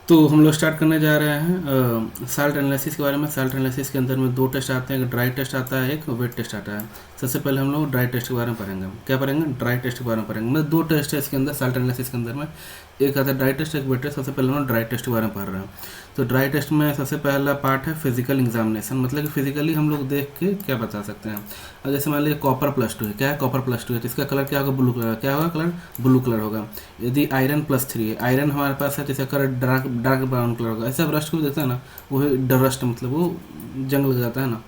तो हम लोग स्टार्ट करने जा रहे हैं साल्ट एनालिसिस के बारे में। साल्ट एनालिसिस के अंदर में दो टेस्ट आते हैं, एक ड्राई टेस्ट आता है, एक वेट टेस्ट आता है। सबसे पहले हम लोग ड्राई टेस्ट के बारे में पढ़ेंगे। क्या पढ़ेंगे? ड्राई टेस्ट के बारे में पढ़ेंगे। मतलब दो टेस्ट है इसके अंदर, साल्ट एनालिसिस के अंदर में, एक आता है ड्राई टेस्ट, एक वेट टेस्ट। सबसे पहले हम लोग ड्राई टेस्ट के बारे में पढ़ रहे हैं। तो ड्राई टेस्ट में सबसे पहला पार्ट है फिजिकल एग्जामिनेशन, मतलब कि फिजिकली हम लोग देख के क्या बता सकते हैं। अब जैसे मान लीजिए कॉपर +2 है। क्या है? कॉपर +2 है, तो इसका कलर क्या होगा? Blue colour. क्या होगा? कलर ब्लू कलर होगा। यदि आयरन +3 है, आयरन हमारे पास है, तो इसका कलर डार्क ब्राउन कलर होगा। ऐसे आप रस्ट को भी देखते हैं ना, वो रस्ट मतलब वो जंग लग जाता है ना,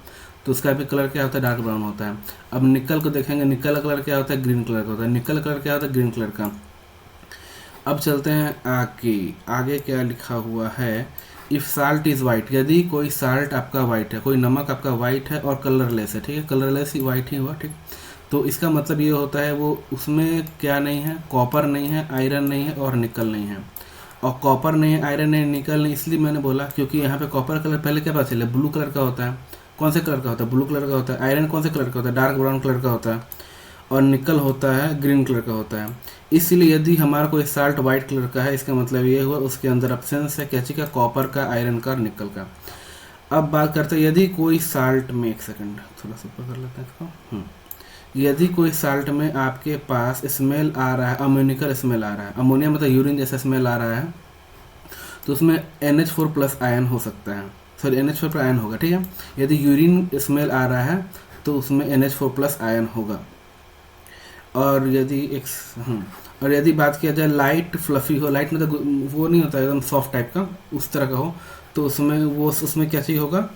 तो उसका भी कलर क्या होता है? डार्क ब्राउन होता है। अब निकल को देखेंगे, निकल का कलर क्या होता है? ग्रीन कलर का होता है। निकल कलर क्या होता है? ग्रीन कलर का। अब चलते हैं आगे। आगे क्या लिखा हुआ है? इफ़ साल्ट इज़ वाइट, यदि कोई साल्ट आपका वाइट है, कोई नमक आपका वाइट है और कलरलेस है, ठीक है, कलरलेस ही वाइट ही हुआ, ठीक। तो इसका मतलब ये होता है वो उसमें क्या नहीं है? कॉपर नहीं है, आयरन नहीं है और निकल नहीं है। और कॉपर नहीं है, आयरन नहीं, निकल नहीं, इसलिए मैंने बोला क्योंकि यहाँ पे कॉपर कलर पहले क्या पता चले? ब्लू कलर का होता है। कौन से कलर का होता है? ब्लू कलर का होता है। आयरन कौन से कलर का होता है? डार्क ब्राउन कलर का होता है। और निकल होता है ग्रीन कलर का होता है। इसलिए यदि हमारा कोई साल्ट वाइट कलर का है, इसका मतलब ये हुआ उसके अंदर एब्सेंस है क्या चीज़ का? कॉपर का, आयरन का और निकल का। अब बात करते हैं यदि कोई साल्ट में, एक सेकंड थोड़ा सा ऊपर कर लेते हैं इसको। यदि कोई साल्ट में आपके पास स्मेल आ रहा है, अमोनिकल स्मेल आ रहा है, अमोनिया मतलब यूरिन जैसा स्मेल आ रहा है, तो उसमें NH4+ आयन हो सकता है। सॉरी, NH4 आयन होगा, ठीक है। यदि यूरिन स्मेल आ रहा है तो उसमें NH4+ आयन होगा। और यदि एक और यदि बात किया जाए लाइट फ्लफी हो, लाइट मतलब वो नहीं होता एकदम सॉफ्ट टाइप का, उस तरह का हो, तो उसमें क्या चाहिए होगा?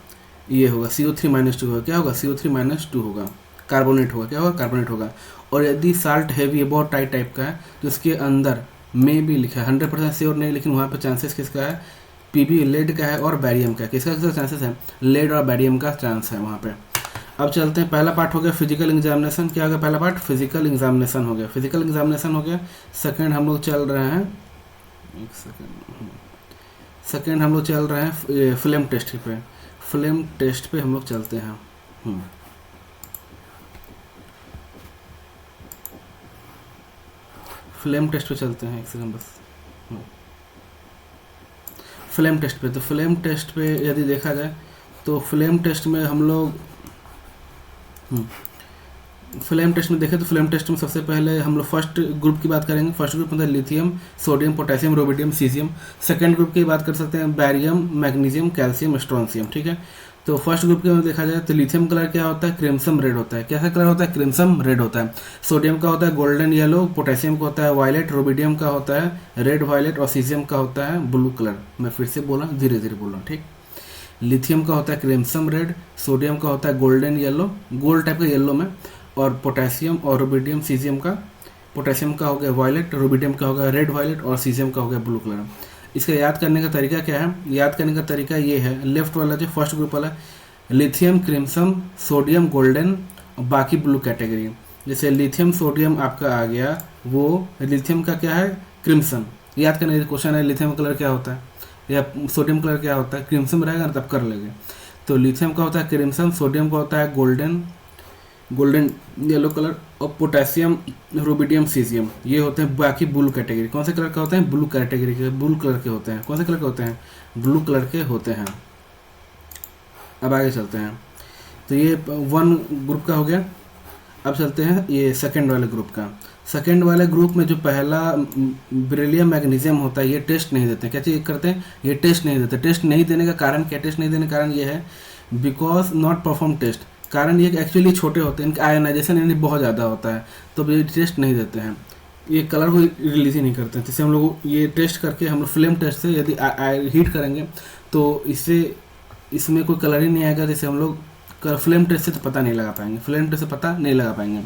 ये होगा CO3-2 होगा। क्या होगा? CO3-2 होगा। कार्बोनेट होगा। क्या होगा? कार्बोनेट होगा। और यदि साल्ट हैवी है, बहुत टाइट टाइप का है, तो इसके अंदर में भी लिखा है, 100% श्योर नहीं, लेकिन वहाँ पे चांसेस किसका है? PB लेड का है और बैरियम का। किसका किसका चांसेस है? लेड और बैरियम का चांस है वहाँ पे। अब चलते हैं, पहला पार्ट हो गया फिजिकल एग्जामिनेशन। क्या हो गया? पहला पार्ट फिजिकल एग्जामिनेशन हो गया। फिजिकल एग्जामिनेशन हो गया। सेकंड हम लोग चल रहे हैं, एक सेकंड हम लोग चल रहे हैं फिल्म टेस्ट पे। फिल्म टेस्ट पे हम लोग चलते हैं। फिल्म टेस्ट पे चलते हैं, एक सेकंड बस। फिल्म टेस्ट पे, तो फिल्म टेस्ट पे यदि देखा जाए तो फिल्म टेस्ट में हम लोग फ्लेम टेस्ट में देखें तो फ्लेम टेस्ट में सबसे पहले हम लोग फर्स्ट ग्रुप की बात करेंगे। फर्स्ट ग्रुप मतलब lithium, sodium, potassium, rubidium, caesium. Second group की बात कर सकते हैं बैरियम, मैग्नीशियम, कैल्शियम, स्ट्रोंशियम, ठीक है। तो फर्स्ट ग्रुप के में देखा जाए तो लिथियम कलर क्या होता है? क्रिम्सन रेड होता है। कैसा कलर होता है? क्रिम्सन रेड होता है। सोडियम का होता है गोल्डन येलो, पोटेशियम का होता है वायलेट, रोबिडियम का होता है रेड वायलेट और सीजियम का होता है ब्लू कलर। मैं फिर से बोला, धीरे धीरे बोला, ठीक। लिथियम का होता है क्रिम्सन रेड, सोडियम का होता है गोल्डन येलो, गोल्ड टाइप का येलो में, और पोटेशियम और रोबिडियम, सीजियम का, पोटेशियम का हो गया वायलेट, रोबिडियम का हो गया रेड वायलेट और सीजियम का हो गया ब्लू कलर। इसका याद करने का तरीका क्या है? याद करने का तरीका ये है, लेफ्ट वाला जो फर्स्ट ग्रुप वाला लिथियम, क्रिम्सन, सोडियम, गोल्डन, बाकी ब्लू कैटेगरी। जैसे लिथियम सोडियम आपका आ गया, वो लिथियम का क्या है? क्रिम्सन। याद करने का क्वेश्चन है लिथियम कलर क्या होता है या सोडियम कलर क्या होता है? क्रिम्सन रहेगा ना, तब कर लेंगे। तो लिथियम का होता है क्रिम्सन, सोडियम का होता है गोल्डन येलो कलर, और पोटेशियम, रोबिडियम, सीजियम, ये होते हैं बाकी ब्लू कैटेगरी। कौन से कलर का होते हैं? ब्लू कैटेगरी के, ब्लू कलर के होते हैं। कौन से कलर के होते हैं? ब्लू कलर के होते हैं। अब आगे चलते हैं, तो ये वन ग्रुप का हो गया। अब चलते हैं ये सेकंड वाले ग्रुप का। सेकंड वाले ग्रुप में जो पहला बेरिलियम, मैग्नीशियम होता है, ये टेस्ट नहीं देते। क्या चीज़ करते हैं? ये टेस्ट नहीं देते। टेस्ट नहीं देने का कारण क्या? टेस्ट नहीं देने का कारण ये है बिकॉज नॉट परफॉर्म टेस्ट। कारण ये एक्चुअली छोटे होते हैं, इनका आयनाइजेशन इनमें बहुत ज़्यादा होता है, तो ये टेस्ट नहीं देते हैं, ये कलर को रिलीज ही नहीं करते हैं। जैसे हम लोग ये टेस्ट करके हम लोग फ्लेम टेस्ट से यदि हीट करेंगे तो इससे इसमें कोई कलर ही नहीं आएगा। जैसे हम लोग फ्लेम टेस्ट से तो पता नहीं लगा पाएंगे, फ्लेम टेस्ट से पता नहीं लगा पाएंगे।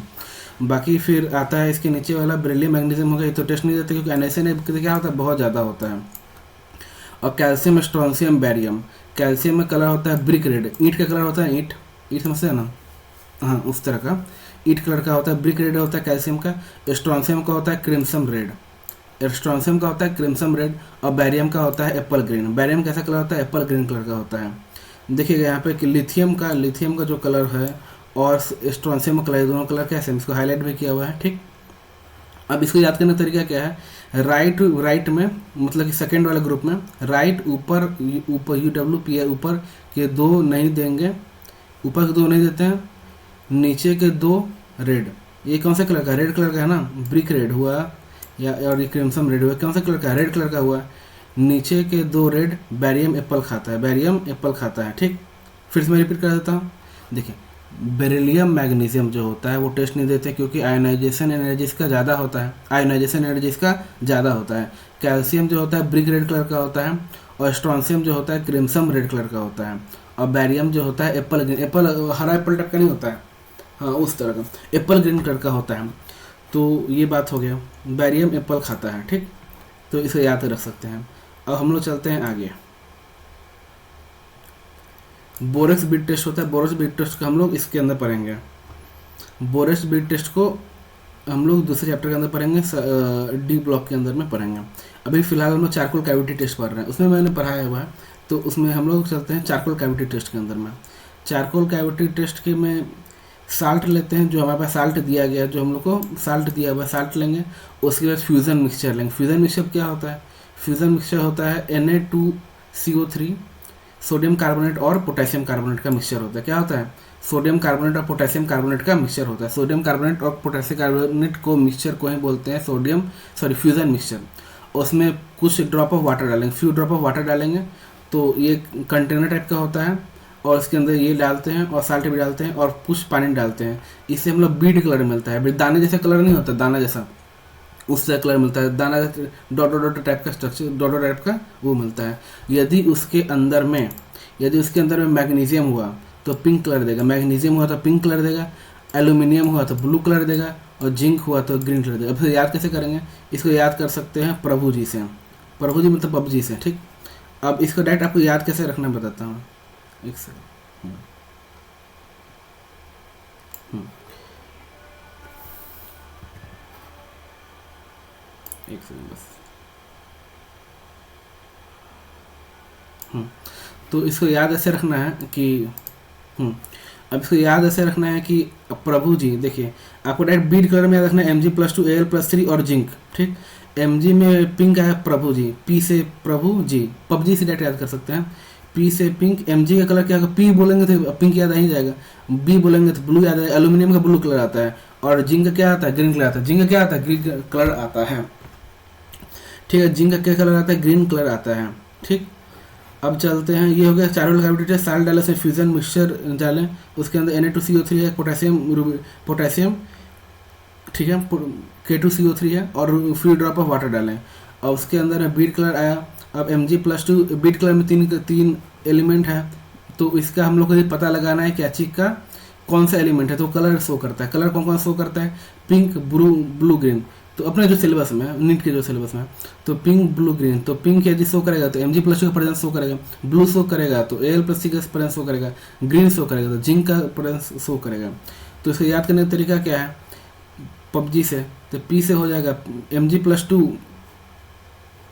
बाकी फिर आता है इसके नीचे वाला बेरिलियम, मैग्नीशियम हो गया, ये तो टेस्ट नहीं देते क्योंकि आयनाइजेशन क्या होता है? बहुत ज़्यादा होता है। और कैल्शियम, स्ट्रोंशियम, बैरियम। कैल्शियम में कलर होता है ब्रिक रेड, ईंट का कलर होता है, ईंट समझते हैं ना, हाँ उस तरह का ईट कलर का होता है, ब्रिक रेड होता है कैल्शियम का। स्ट्रोंशियम का होता है क्रिम्सन रेड, स्ट्रोंशियम का होता है क्रिम्सन रेड, और बैरियम का होता है एप्पल ग्रीन। बैरियम कैसा कलर होता है? एप्पल ग्रीन कलर का होता है। देखिएगा यहाँ पे कि लिथियम का जो कलर है और स्ट्रोंशियम का कलर, दोनों कलर कैसे, इसको हाईलाइट भी किया हुआ है, ठीक। अब इसको याद करने का तरीका क्या है, राइट में मतलब कि सेकंड वाले ग्रुप में राइट ऊपर ऊपर UWP ऊपर के दो नहीं देंगे, ऊपर के दो नहीं देते हैं, नीचे के दो रेड। ये कौन सा कलर का, रेड कलर का है ना, ब्रिक रेड हुआ या और ये क्रिम्सन रेड हुआ, कौन सा कलर का, रेड कलर का हुआ। नीचे के दो रेड बैरियम एप्पल खाता है, बैरियम एप्पल खाता है, ठीक। फिर से मैं रिपीट कर देता हूँ, देखिए बेरिलियम मैग्नीशियम जो होता है वो टेस्ट नहीं देते क्योंकि आयोनाइजेशन एनर्जी इसका ज़्यादा होता है, आयोनाइजेशन एनर्जी इसका ज़्यादा होता है। कैल्शियम जो होता है ब्रिक रेड कलर का होता है, और स्ट्रॉन्शियम जो होता है क्रिम्सन रेड कलर का होता है, और बैरियम जो होता है एप्पल ग्रीन, एप्पल हरा एप्पल टाइप का नहीं होता है, हाँ उस तरह का एप्पल ग्रीन कलर का होता है। तो ये बात हो गया, बैरियम एप्पल खाता है, ठीक। तो इसे याद रख सकते हैं। अब हम लोग चलते हैं आगे। बोरेक्स बीट टेस्ट होता है, बोरेक्स बीट टेस्ट को हम लोग इसके अंदर पढ़ेंगे। बोरेक्स बीट टेस्ट को हम लोग दूसरे चैप्टर के अंदर पढ़ेंगे, डी ब्लॉक के अंदर में पढ़ेंगे। अभी फिलहाल हम लोग चारकोल कैविटी टेस्ट पढ़ रहे हैं, उसमें मैंने पढ़ाया हुआ है, तो उसमें हम लोग चलते हैं चारकोल कैविटी टेस्ट के अंदर में। चारकोल कैविटी टेस्ट के में साल्ट लेते हैं, जो हमारे पास साल्ट दिया गया, जो हम लोग को साल्ट दिया हुआ है, साल्ट लेंगे। उसके बाद फ्यूज़न मिक्सचर लेंगे। फ्यूज़न मिक्सचर क्या होता है, फ्यूज़न मिक्सचर होता है Na2CO3 सोडियम कार्बोनेट और पोटेशियम कार्बोनेट का मिक्सचर होता है। क्या होता है, सोडियम कार्बोनेट और पोटेशियम कार्बोनेट का मिक्सचर होता है। सोडियम कार्बोनेट और पोटेशियम कार्बोनेट को मिक्सचर को ही बोलते हैं फ्यूज़न मिक्सचर। उसमें कुछ ड्रॉप ऑफ वाटर डालेंगे, फ्यू ड्रॉप ऑफ वाटर डालेंगे, तो ये कंटेनर टाइप का होता है, और इसके अंदर ये डालते हैं और साल्ट भी डालते हैं और कुछ पानी डालते हैं। इससे हम लोग बीट कलर मिलता है, दाने जैसा कलर नहीं होता, दाना जैसा उससे कलर मिलता है, दाना डॉट डॉट टाइप का स्ट्रक्चर, डॉट डॉट टाइप का वो मिलता है। यदि उसके अंदर में मैग्नीशियम हुआ तो पिंक कलर देगा, मैग्नीशियम हुआ तो पिंक कलर देगा, एल्यूमिनियम हुआ तो ब्लू कलर देगा, और जिंक हुआ तो ग्रीन कलर देगा। अब फिर याद कैसे करेंगे, इसको याद कर सकते हैं प्रभु जी से, प्रभु जी मतलब PUBG से, ठीक। अब इसको डायरेक्ट आपको याद कैसे रखना बताता हूँ, एक सेकंड। एक सेकंड बस। तो इसको याद ऐसे रखना है कि अब इसको याद ऐसे रखना है कि प्रभु जी, देखिए आपको डायरेक्ट बीट कलर में याद रखना है Mg+2 Al+3 और जिंक, ठीक। Mg में पिंक है प्रभु जी, P से प्रभु जी, PUBG से डायरेक्ट याद कर सकते हैं। P से पिंक, Mg का कलर क्या होगा, P बोलेंगे तो पिंक याद आ ही जाएगा, B बोलेंगे तो ब्लू याद आएगा, एल्यूमिनियम का ब्लू कलर आता है, और जिंक का क्या आता है, ग्रीन कलर आता है। जिंक का क्या आता है, ग्रीन कलर आता है, ठीक है। जिंक का क्या कलर आता है, ग्रीन कलर आता है, ठीक। अब चलते हैं, ये हो गया चारकोल कैविटी टेस्ट। साल्ट डालें, से फ्यूजन मिक्सचर डालें, उसके अंदर Na2CO3 है, पोटेशियम ठीक है, K2CO3 है, और फ्यू ड्रॉप ऑफ वाटर डालें, और उसके अंदर बीट कलर आया। अब Mg+2 बीट कलर में तीन एलिमेंट है, तो इसका हम लोग को ये पता लगाना है क्या चीज़ का कौन सा एलिमेंट है, तो कलर शो करता है। कलर कौन कौन शो करता है, पिंक, ब्लू, ग्रीन। तो अपने जो सिलेबस में, नीट के जो सिलेबस में, तो पिंक, ब्लू, ग्रीन, तो पिंक यदि शो करेगा तो Mg+2 का प्रेजेंस शो करेगा, ब्लू शो करेगा तो Al+3 का प्रेजेंस शो करेगा, ग्रीन शो करेगा तो जिंक का प्रेजेंस शो करेगा। तो इसको याद करने का तरीका क्या है, PUBG से, तो P से हो जाएगा Mg+2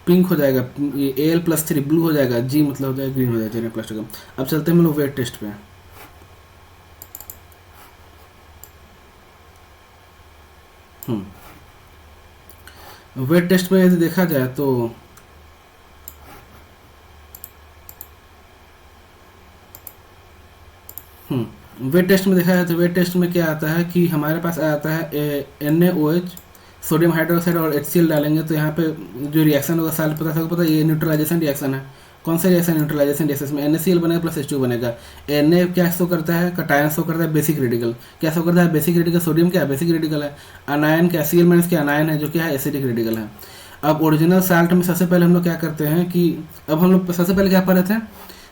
पिंक हो जाएगा, Al+3 ब्लू हो जाएगा, G मतलब हो जाएगा ग्रीन हो जाएगा N+2 का। अब चलते हैं हम लोग वेट टेस्ट पे। वेट टेस्ट में यदि देखा जाए तो वेट टेस्ट में देखा जाए तो वेट टेस्ट में क्या आता है कि हमारे पास आता है NaOH, सोडियम हाइड्रोक्साइड और HCl डालेंगे, तो यहाँ पे जो रिएक्शन होगा साल पता है, ये न्यूट्रलाइजेशन रिएक्शन है। कौन सा रिएक्शन, न्यूट्रलाइजेशन रिएक्शन में NaCl बनेगा प्लस H2 बनेगा। Na क्या शो करता है, कटायन शो करता है, बेसिक रेडिकल क्या शो करता है, बेसिक रेडिकल। सोडियम क्या है, बेसिक रेडिकल है। अनायन क्या, Cl- क्या अनायन है, जो क्या है, एसिडिक रेडिकल है। अब ओरिजिनल साल्ट में सबसे पहले हम लोग क्या करते हैं कि अब हम लोग सबसे पहले क्या पढ़े थे,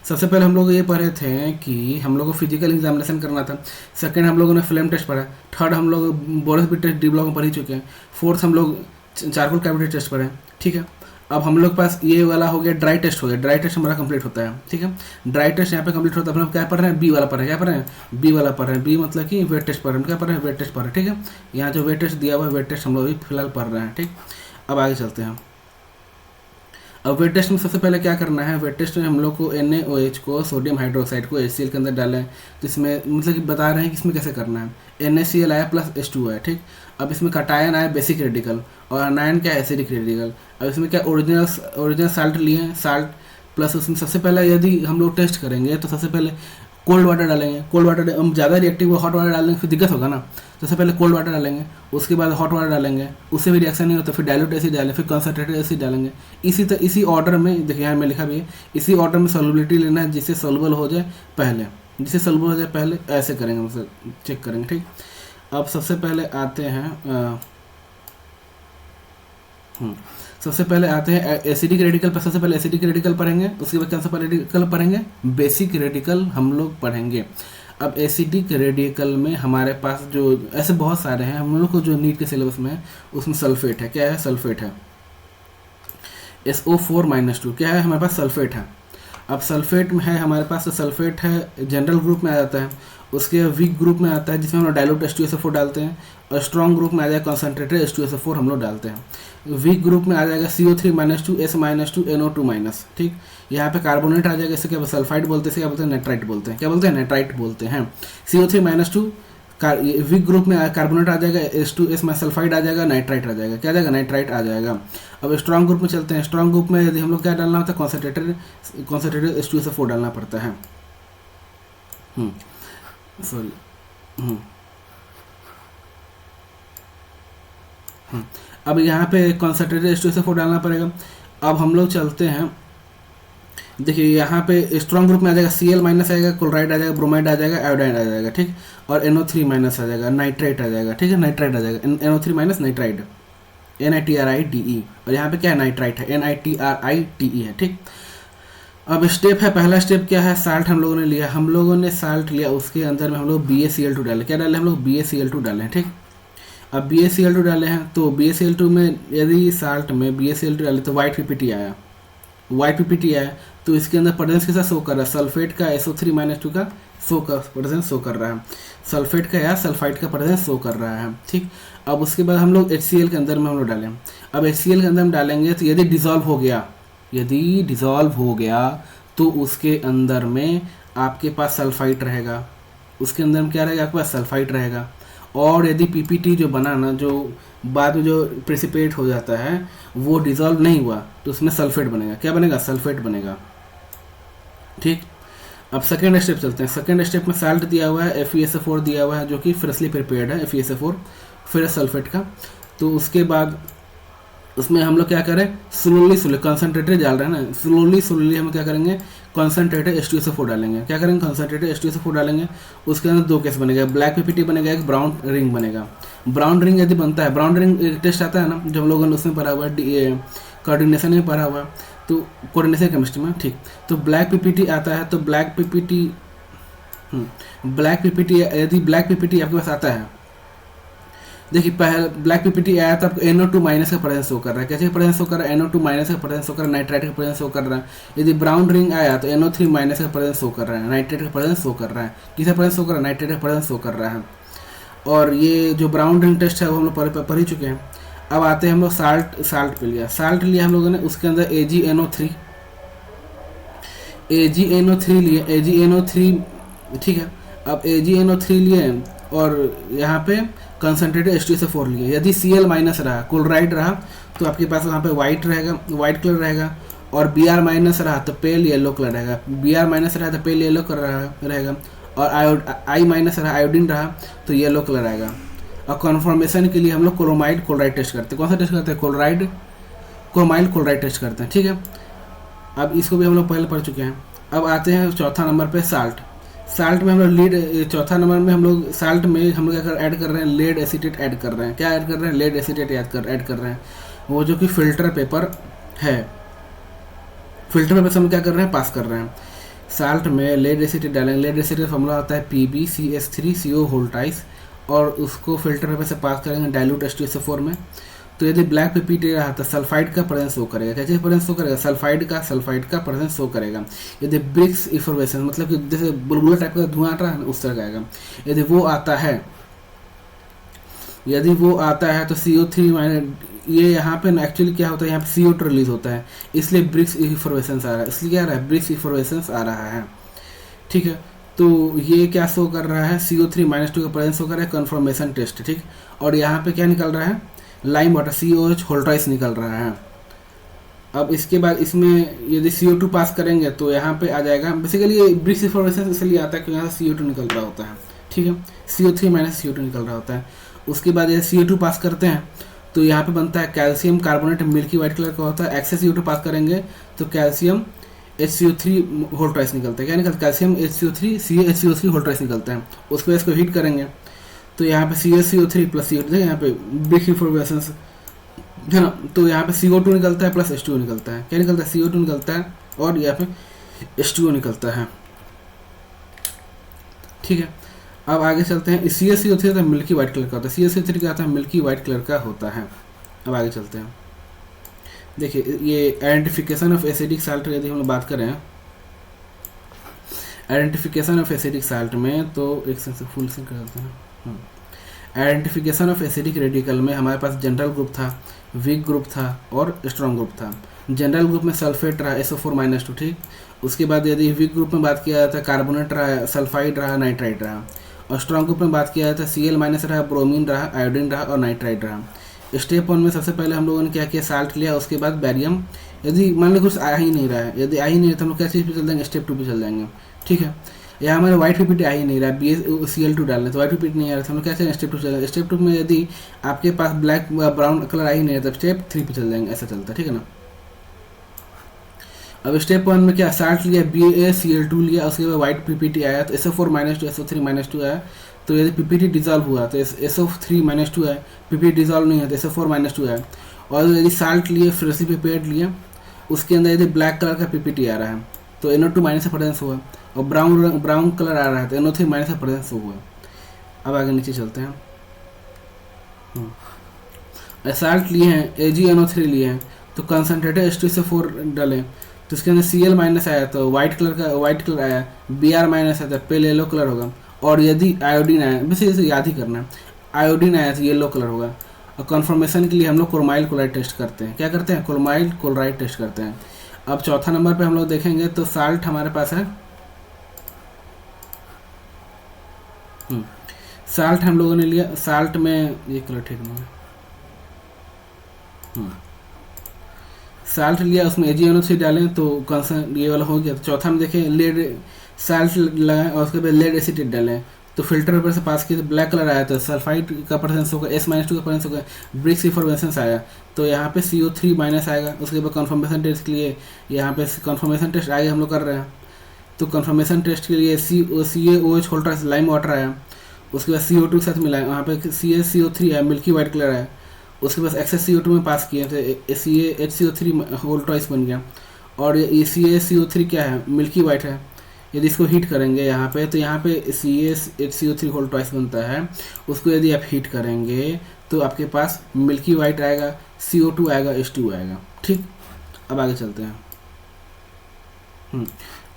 सबसे पहले हम लोग ये पढ़े थे कि हम लोग को फिजिकल एग्जामिनेशन करना था। सेकंड हम लोगों ने फ्लेम टेस्ट पढ़ा। थर्ड हम लोग borax bead test D block में पढ़ ही चुके हैं। फोर्थ हम लोग चारकोल कैविटी टेस्ट पढ़े, ठीक है। अब हम लोग पास ये वाला हो गया, ड्राई टेस्ट हो गया। ड्राई टेस्ट हमारा कंप्लीट होता है, ठीक है। ड्राई टेस्ट यहाँ पे कंप्लीट होता है। हम लोग क्या पढ़ रहे हैं, बी वाला पढ़ रहे हैं, क्या पढ़ रहे हैं, बी वाला पढ़ रहे हैं। बी मतलब कि वेट टेस्ट पढ़ रहे हैं, क्या पढ़ रहे हैं, वेट टेस्ट पढ़ रहे हैं, ठीक है। यहाँ जो वेट टेस्ट दिया हुआ है, वेट टेस्ट हम लोग अभी फिलहाल पढ़ रहे हैं, ठीक। अब आगे चलते हैं। अब वेट टेस्ट में सबसे पहले क्या करना है, वेट टेस्ट में हम लोग को NaOH को, सोडियम हाइड्रोक्साइड को HCl के अंदर डालें, तो इसमें मतलब कि बता रहे हैं कि इसमें कैसे करना है। NaCl आया प्लस H2 है, ठीक। अब इसमें कटायन आया बेसिक रेडिकल, और अनायन क्या है एसिडिक रेडिकल। अब इसमें क्या ओरिजिनल साल्ट लिए हैं, साल्ट प्लस उसमें सबसे पहले यदि हम लोग टेस्ट करेंगे तो सबसे पहले कोल्ड वाटर डालेंगे। कोल्ड वाटर हम ज़्यादा रिएक्टिव हॉट वाटर डालेंगे फिर दिक्कत होगा ना, तो सबसे पहले कोल्ड वाटर डालेंगे, उसके बाद हॉट वाटर डालेंगे, उससे भी रिएक्शन नहीं होता फिर डाइल्यूट एसिड डालेंगे, फिर कंसनट्रेटेड एसिड डालेंगे। इसी ऑर्डर में देखिए यहाँ में लिखा भी है, इसी ऑर्डर में सॉल्युबिलिटी लेना है, जिससे सॉल्युबल हो जाए पहले, जिससे सॉल्युबल हो जाए पहले, ऐसे करेंगे, मतलब चेक करेंगे, ठीक। अब सबसे पहले आते हैं सबसे पहले आते हैं एसिडिक रेडिकल पर। सबसे पहले एसिडिक रेडिकल पढ़ेंगे, उसके बाद कौन सा रेडिकल पढ़ेंगे, बेसिक रेडिकल हम लोग पढ़ेंगे। अब एसिडिक रेडिकल में हमारे पास जो ऐसे बहुत सारे हैं, हम लोग को जो नीट के सिलेबस में है उसमें सल्फेट है। क्या है, सल्फेट है, SO4-2 क्या है हमारे पास, सल्फेट है। अब सल्फेट में है हमारे पास, तो सल्फेट है जनरल ग्रुप में आ जाता है, उसके वीक ग्रुप में आता है जिसमें हम लोग डाइल्यूट H2SO4 डालते हैं, और स्ट्रॉन्ग ग्रुप में आ जाएगा कॉन्सेंट्रेटेड H2SO4 हम लोग डालते हैं। वीक ग्रुप में आ जाएगा CO3-2 S-2 NO2-, ठीक। यहाँ पे कार्बोनेट आ जाएगा, इसे क्या सल्फाइड बोलते हैं, इसे क्या बोलते हैं, नाइट्राइट बोलते हैं। क्या बोलते हैं, नाइट्राइट बोलते हैं। CO3-2 वीक ग्रुप में कार्बोनेट आ जाएगा, H2S में सल्फाइड आ जाएगा, नाइट्राइट आ जाएगा। क्या आ जाएगा, नाइट्राइट आ जाएगा। अब स्ट्रॉन्ग ग्रुप में चलते हैं। स्ट्रॉन्ग ग्रुप में यदि हम लोग क्या डालना होता है, कॉन्सेंट्रेटेड H2SO4 डालना पड़ता है। सॉरी अब यहाँ पे कॉन्सेंट्रेटेड H2SO4 डालना पड़ेगा। अब हम लोग चलते हैं, देखिए यहाँ पे स्ट्रॉन्ग ग्रुप में आ जाएगा Cl- आएगा, क्लोराइड आ जाएगा, ब्रोमाइड आ जाएगा, आयोडाइड आ जाएगा, ठीक। और NO3- आ जाएगा, नाइट्राइट आ जाएगा, ठीक है, नाइट्राइट आ जाएगा, NO3- नाइट्राइड, NiTrite। और यहाँ पे क्या है, नाइट्राइट है, NiTrite है, ठीक। अब स्टेप है, पहला स्टेप क्या है, साल्ट हम लोगों ने लिया, साल्ट लिया, उसके अंदर में हम लोग BaCl2 डाले। क्या डाले हम लोग, BaCl2 डाले हैं, ठीक। अब BaCl2 डाले हैं, तो BaCl2 में यदि साल्ट में BaCl2 डाले तो वाइट PPT आया, तो इसके अंदर प्रेजेंस के साथ शो कर रहा है, सल्फेट का SO3-2 का प्रेजेंस शो कर रहा है, सल्फेट का या सल्फाइड का प्रेजेंस शो कर रहा है, ठीक। अब उसके बाद हम लोग HCl के अंदर में हम लोग डालें। अब HCl के अंदर हम डालेंगे तो यदि डिज़ोल्व हो गया तो उसके अंदर में आपके पास सल्फाइड रहेगा, उसके अंदर में क्या रहेगा, आपके पास सल्फाइड रहेगा। और यदि PPT जो बना ना, जो बाद में जो प्रेसिपिटेट हो जाता है वो डिज़ोल्व नहीं हुआ तो उसमें सल्फेट बनेगा। क्या बनेगा, सल्फेट बनेगा, ठीक। अब सेकेंड स्टेप चलते हैं। सेकेंड स्टेप में साल्ट दिया हुआ है, FeSO4 दिया हुआ है जो कि फ्रेशली प्रिपेयर्ड है, FeSO4 फिर सल्फेट का। तो उसके बाद उसमें हम लोग क्या करें, स्लोली कंसनट्रेटेड डाल रहे हैं ना, स्लोली हम क्या करेंगे, कंसनट्रेटेड H2SO4 डालेंगे। क्या करेंगे, कंसनट्रेटेड H2SO4 डालेंगे। उसके अंदर दो केस बनेगा, ब्लैक PPT बनेगा, एक ब्राउन रिंग बनेगा। ब्राउन रिंग यदि बनता है, ब्राउन रिंग एक टेस्ट आता है ना, जो हम लोगों ने उसमें पढ़ा हुआ है, कोऑर्डिनेशन में पढ़ा हुआ है, तो कोऑर्डिनेशन केमिस्ट्री में, ठीक। तो ब्लैक PPT आता है, तो ब्लैक PPT यदि ब्लैक PPT आपके पास आता है, देखिए पहले ब्लैक PPT आया तो आपको NO2- का प्रेजेंस शो कर रहा है। कैसे प्रेजेंस शो कर रहा है, NO2- का प्रेजेंस शो कर रहा है, नाइट्राइट का प्रेजेंस शो कर रहा है। यदि ब्राउन रिंग आया तो NO3- का प्रेजेंस शो कर रहा है, नाइट्राइट का प्रेजेंस शो कर रहा है। किसका प्रेजेंस शो कर रहा है, नाइट्राइट का प्रेजेंस शो कर रहा है। और ये जो ब्राउन रिंग टेस्ट है वो हम लोग पढ़ ही चुके हैं। अब आते हैं हम लोग साल्ट पे लिया, हम लोगों ने, उसके अंदर AgNO3 लिए, AgNO3, ठीक है। अब AgNO3 लिए और यहाँ पे कंसनट्रेटेड H2SO4 लिए। यदि Cl- रहा, क्लोराइड रहा, तो आपके पास वहाँ पे वाइट कलर रहेगा। और Br- रहा तो पेल येलो कलर रहेगा, Br- रहा तो पेल येलो कलर रहेगा। और I- रहा, आयोडीन रहा तो येलो कलर रहेगा। और कन्फर्मेशन के लिए हम लोग क्लोराइड टेस्ट करते हैं। कौन सा टेस्ट करते हैं, क्लोराइड टेस्ट करते हैं, ठीक है। अब इसको भी हम लोग पहले पढ़ चुके हैं। अब आते हैं चौथा नंबर पे, साल्ट में हम लोग चौथा नंबर में हम लोग साल्ट में हम लोग क्या ऐड कर रहे हैं, लेड एसीटेट ऐड कर रहे हैं। क्या ऐड कर रहे हैं, लेड एसीटेट ऐड कर रहे हैं, वो जो कि फिल्टर पेपर है, फिल्टर पेपर से हम क्या कर रहे हैं, पास कर रहे हैं। साल्ट में लेड एसीटेट डालेंगे, लेड एसीटेट फॉर्मूला होता है PbCH3CO, और उसको फिल्टर पेपर से पास करेंगे डाइल्यूट H2SO4 में। तो यदि ब्लैक PPT रहा तो सल्फाइड का प्रेजेंस शो करेगा। कैसे प्रेजेंस शो करेगा, सल्फाइड का प्रेजेंस शो करेगा। यदि ब्रिक्स इफॉर्मेशन, मतलब कि जैसे बुलबुला टाइप का धुआं आता है उस तरह का आएगा। यदि वो आता है तो CO3- ये यहाँ पे एक्चुअली क्या होता है, यहाँ पे CO2 रिलीज होता है, इसलिए ब्रिक्स इफोर्वेसेंस आ रहा है, इसलिए क्या आ रहा है, ब्रिक्स इफोर्वेसेंस आ रहा है। ठीक है, तो ये क्या शो कर रहा है, CO3-2 का प्रेजेंस शो कर रहा है, कन्फर्मेशन टेस्ट। ठीक, और यहाँ पे क्या निकल रहा है, लाइम वाटर COH होल्ट्राइस निकल रहा है। अब इसके बाद इसमें यदि CO2 पास करेंगे तो यहाँ पे आ जाएगा, बेसिकली ये ब्रिक्स इफोर्वेसेंस इसलिए आता है कि यहाँ से CO2 निकल रहा होता है। ठीक है, CO3-CO2 निकल रहा होता है। उसके बाद ये CO2 पास करते हैं तो यहाँ पे बनता है calcium carbonate, milky white colour का होता है। एक्सेस CO2 पास करेंगे तो कैल्शियम HCO3 होल्ट्राइस निकलता है। क्या निकलता है, कैल्शियम HCO3 CaHCO3 होल्ट्राइस निकलता है। उसके बाद इसको हीट करेंगे तो यहाँ पे CaCO3 प्लस CO2, यहाँ पे ब्रिक इफोर्वेसेंस है ना, तो यहाँ पे CO2 निकलता है प्लस H2O निकलता है। क्या निकलता है, CO2 निकलता है और यहाँ पे H2O निकलता है। ठीक है, अब आगे चलते हैं। CaCO3 तो मिल्की वाइट कलर का होता है, CaCO3 क्या होता है, मिल्की वाइट कलर का होता है। अब आगे चलते हैं, देखिए ये आइडेंटिफिकेशन ऑफ एसिडिक साल्ट यदि हम लोग बात करें, आइडेंटिफिकेशन ऑफ एसिडिक साल्ट में तो एक से फुल से कर देते हैं। आइडेंटिफिकेशन ऑफ एसिडिक रेडिकल में हमारे पास जनरल ग्रुप था, वीक ग्रुप था और स्ट्रॉन्ग ग्रुप था। जनरल ग्रुप में सल्फेट रहा SO4-2, ठीक। उसके बाद यदि वीक ग्रुप में बात किया जाता है कार्बोनेट रहा, सल्फाइड रहा, नाइट्राइड रहा। और स्ट्रॉन्ग ग्रुप में बात किया जाता है Cl- रहा, ब्रोमीन रहा, आयोडीन रहा और नाइट्राइड रहा। स्टेप 1 में सबसे पहले हम लोगों ने क्या किया, साल्ट लिया। उसके बाद बैरियम, यदि मान लो कुछ आ ही नहीं रहा है, यदि आ ही नहीं रहा तो हम लोग क्या चीज़ पे चल जाएंगे, स्टेप 2 पे चल जाएंगे। ठीक है, यहाँ हमारे व्हाइट पीपीटी आ ही नहीं रहा है, BaCl2 डालने तो व्हाइट पीपीटी नहीं आ रहा था, हम लोग क्या चलेंगे, स्टेप 2 चलेंगे। स्टेप 2 में यदि आपके पास ब्लैक ब्राउन कलर आ ही नहीं रहा तब स्टेप 3 पे चल जाएंगे, ऐसा चलता है। ठीक है ना। अब स्टेप 1 में क्या, साल्ट लिया, BaCl2 लिया, उसके बाद व्हाइट पीपीटी आया तो SO4-2 SO3-2 आया। तो यदि पीपीटी डिजॉल्व हुआ तो SO3-2 है, पीपीटी डिजॉल्व नहीं है तो SO4-2 है। और यदि साल्ट लिए, फ्रेशली प्रिपेयर्ड लिए, उसके अंदर यदि ब्लैक कलर का पीपीटी आ रहा है तो NO2- का प्रेजेंस हुआ, और ब्राउन कलर आ रहा है तो NO3- का प्रेजेंस हुआ। अब आगे नीचे चलते हैं। साल्ट लिए हैं, AgNO3 लिए हैं तो कंसनट्रेटेड H2SO4 डालें तो इसके अंदर Cl- आया तो व्हाइट कलर आया, Br- आया तो पेल येलो कलर होगा। और यदि आयोडीन आया, बस इसे याद ही करना है, आयोडीन आया तो येलो कलर होगा। और कन्फर्मेशन के लिए हम लोग क्रोमाइल क्लोराइड टेस्ट करते हैं। क्या करते हैं, क्रोमाइल क्लोराइड टेस्ट करते हैं। अब चौथा नंबर पे हम लोग देखेंगे तो साल्ट हमारे पास है, साल्ट हम लोगों ने लिया। साल्ट में ये कलर ठीक नहीं है, साल्ट लिया, उसमें AgNO3 डालें तो कंसन ये वाला हो गया। तो चौथा में देखें लेड, साल्ट लगाएं और उसके बाद लेड एसिटेट डालें तो फिल्टर पेपर से पास किया तो ब्लैक कलर आया तो सल्फाइड का प्रेजेंस होगा, S-2 का प्रेजेंस होगा, ब्रिक्स इफोर्वेसेंस आया तो यहाँ पे CO3- आएगा। उसके बाद कन्फर्मेशन टेस्ट के लिए यहाँ पे कन्फर्मेशन टेस्ट आगे हम लोग कर रहे हैं तो कन्फर्मेशन टेस्ट के लिए CaOH होल्ट्राइस लाइम वाटर आया। उसके बाद CO2 के साथ मिलाया, वहाँ पे CaCO3 आया, मिल्की वाइट कलर आया। उसके बाद एक्सेस CO2 में पास किए तो CaHCO3 होल्ट्राइस बन गया। और ये CaCO3 क्या है, मिल्की वाइट है। यदि इसको हीट करेंगे यहाँ पे तो यहाँ पे CaHCO3 होल्ट्राइस बनता है। उसको यदि आप हीट करेंगे तो आपके पास मिल्की वाइट आएगा, CO2 आएगा, H2 आएगा। ठीक, अब आगे चलते हैं।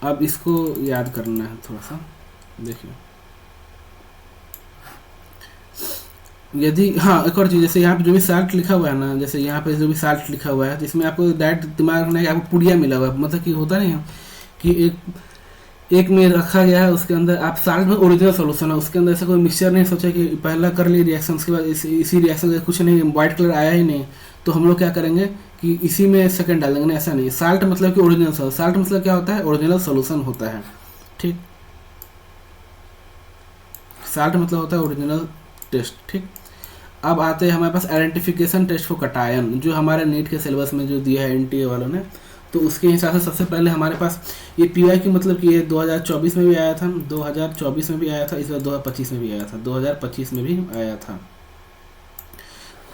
अब इसको याद करना है थोड़ा सा, देखिए यदि हाँ एक और चीज़, जैसे यहाँ पे जो भी साल्ट लिखा हुआ है ना, जैसे यहाँ पे जो भी साल्ट लिखा हुआ है तो इसमें आपको डायरेक्ट दिमाग रखना है कि आपको पुड़िया मिला हुआ है, मतलब कि होता नहीं है कि एक में रखा गया है, उसके अंदर आप साल्ट में ओरिजिनल सोल्यूशन है, उसके अंदर ऐसा कोई मिक्सचर नहीं सोचा कि पहला कर लिए रिएक्शन, उसके बाद इसी रिएक्शन से कुछ नहीं, वाइट कलर आया ही नहीं तो हम लोग क्या करेंगे कि इसी में सेकंड डाल देंगे ना, ऐसा नहीं। साल्ट मतलब कि ओरिजिनल, साल्ट मतलब क्या होता है, ओरिजिनल सोल्यूशन होता है। ठीक, साल्ट मतलब होता है ओरिजिनल टेस्ट। ठीक, अब आते हैं हमारे पास आइडेंटिफिकेशन टेस्ट फॉर कटायन, जो हमारे नीट के सिलेबस में जो दिया है NTA वालों ने। तो उसके हिसाब से सबसे पहले हमारे पास ये PY की मतलब कि ये 2024 में भी आया था, 2024 में भी आया था, इस बार 2025 में भी आया था, 2025 में भी आया था।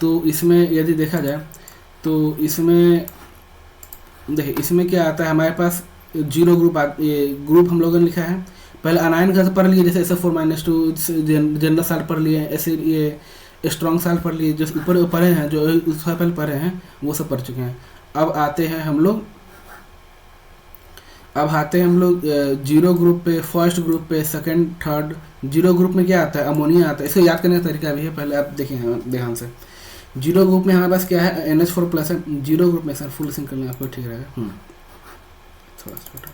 तो इसमें यदि देखा जाए तो इसमें देखिए इसमें क्या आता है, हमारे पास 0 ग्रुप ये ग्रुप हम लोगों ने लिखा है। पहले अनायन का पढ़ लिए, जैसे SO4-2 जनरल साल्ट पढ़ लिए, ऐसे ये स्ट्रॉन्ग साल्ट पढ़ लिए, जो ऊपर पढ़े हैं, जो उससे पहले पढ़े हैं वो सब पढ़ चुके हैं। अब आते हैं हम लोग 0 ग्रुप पे, फर्स्ट ग्रुप पे, सेकंड, थर्ड। 0 ग्रुप में क्या आता है, अमोनिया आता है। इसको याद करने का तरीका भी है, पहले आप देखें ध्यान से। जीरो ग्रुप में हमारे पास क्या है, NH4 प्लस है। जीरो ग्रुप में सर फुल सिंक कर लें आपको ठीक रहेगा। थोड़ा सा छोटा।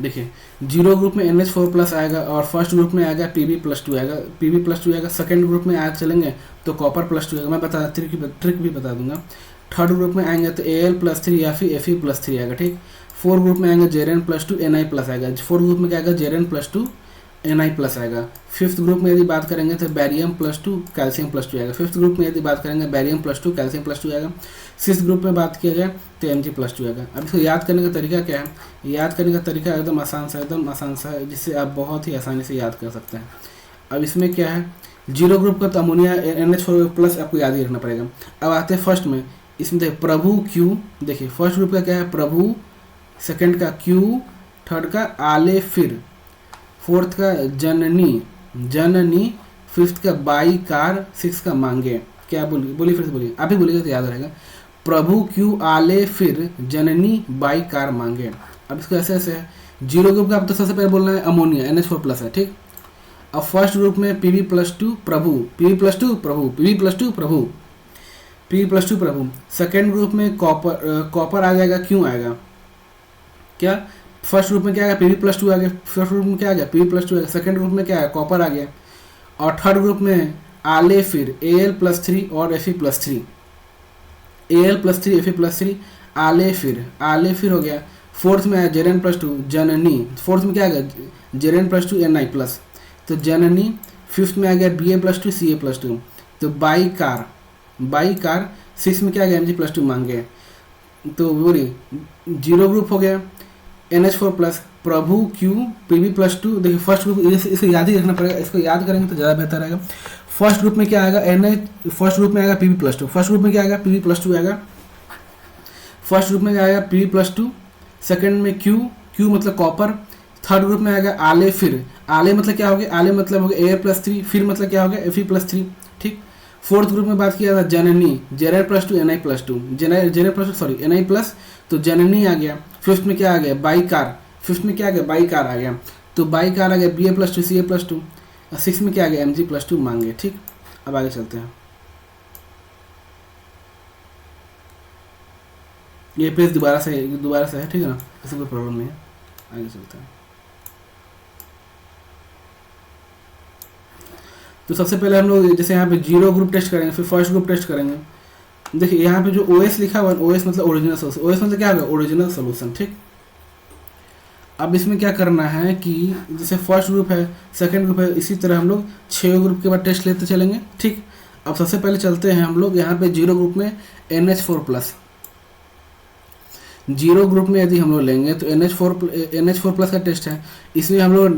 देखिए जीरो ग्रुप में NH4 प्लस आएगा और फर्स्ट ग्रुप में आएगा Pb+2 आएगा, Pb+2 आएगा। सेकंड ग्रुप में आगे चलेंगे तो कॉपर+2 आएगा, मैं बता ट्रिक भी बता दूंगा। थर्ड ग्रुप में आएंगे तो Al+3 या फिर Fe+3 आएगा, ठीक। फोर्थ ग्रुप में आएंगे Zn+2 Na+ आएगा। फोर्थ ग्रुप में क्या आएगा, Zn+2 Na+ आएगा। फिफ्थ ग्रुप में यदि बात करेंगे तो Barium+2 Calcium+2 आएगा। फिफ्थ ग्रुप में यदि बात करेंगे Barium+2 Calcium+2 आएगा। सिक्स्थ ग्रुप में बात किया जाए तो Mg+2 आएगा। अब इसको याद करने का तरीका क्या है, याद करने का तरीका एकदम आसान सा है, जिससे आप बहुत ही आसानी से याद कर सकते हैं। अब इसमें क्या है, जीरो ग्रुप का तो अमोनिया NH4 प्लस आपको याद ही रखना पड़ेगा। अब आते हैं फर्स्ट में, इसमें देखिए प्रभु Q, देखिए फर्स्ट ग्रुप का क्या है प्रभु, सेकंड का Q, थर्ड का आले फिर, फोर्थ का जननी, फिफ्थ का बाई कार, सिक्स का मांगे। क्या बोलिए फिर से बोलिए, आप ही बोलिएगा तो याद रहेगा। प्रभु Q आले फिर जननी बाई कार मांगे। अब इसको ऐसे ऐसे है, जीरो ग्रुप का अब तो सबसे पहले बोलना है अमोनिया NH4 प्लस है, ठीक। अब फर्स्ट ग्रुप में Pb+2 प्रभु, Pb+2 प्रभु, Pb+2 प्रभु, Pb+2 प्रभु। सेकेंड ग्रुप में कॉपर आ जाएगा, क्यों आएगा, क्या फर्स्ट ग्रुप में क्या आएगा Pb+2 आ गया, फर्स्ट ग्रुप में क्या आ गया Pb+2 आ गया। सेकेंड ग्रुप में क्या है कॉपर आ गया। और थर्ड ग्रुप में आले फिर Al+3 और Fe+3, Al+3 Fe+3 आले फिर हो गया। फोर्थ में आया Zn+2 जननी, फोर्थ में क्या आ गया Zn+2 Na+, तो जननी। फिफ्थ में आ गया Ba+2 Ca+2, तो बाई कार। सिक्स में क्या आ गया Mg+2 मांगे। तो बोलिए जीरो ग्रुप हो गया NH4 प्लस, प्रभु Q Pb+2। देखिए फर्स्ट ग्रुप इसको याद ही रखना पड़ेगा, इसको याद करेंगे तो ज़्यादा बेहतर रहेगा। फर्स्ट ग्रुप में क्या आएगा फर्स्ट ग्रुप में आएगा Pb+2, फर्स्ट ग्रुप में क्या आएगा Pb+2 आएगा, फर्स्ट ग्रुप में क्या आएगा Pb+2। सेकंड में Q मतलब कॉपर। थर्ड ग्रुप में आएगा आले फिर, आले मतलब क्या हो गया, आले मतलब हो गया Al+3, फिर मतलब क्या हो गया Fe+3, ठीक। फोर्थ ग्रुप में बात किया था जननी, Zn+2 Na+, तो जननी आ गया। फिफ्थ में क्या आ गया बाई कार, फिफ्थ में क्या आ गया बाई कार आ गया, तो बाई कार आ गया Ba+2 Ca+2। सिक्स में क्या आ गया Mg+2 मांगे, ठीक। अब आगे चलते हैं, ये पेज दोबारा से है, ठीक है ना, इसमें कोई प्रॉब्लम नहीं है। आगे चलते हैं, तो सबसे पहले हम लोग जैसे यहाँ पे जीरो ग्रुप टेस्ट करेंगे, फिर फर्स्ट ग्रुप टेस्ट करेंगे। देखिए यहाँ पे जो OS लिखा हुआ है, OS मतलब ओरिजिनल सोल्यूशन, OS मतलब क्या होगा ओरिजिनल सोल्यूशन, ठीक। अब इसमें क्या करना है कि जैसे फर्स्ट ग्रुप है, सेकंड ग्रुप है, इसी तरह हम लोग 6 ग्रुप के बाद टेस्ट लेते चलेंगे, ठीक। अब सबसे पहले चलते हैं हम लोग यहाँ पे जीरो ग्रुप में NH4 प्लस। जीरो ग्रुप में यदि हम लोग लेंगे तो NH4 प्लस का टेस्ट है। इसमें हम लोग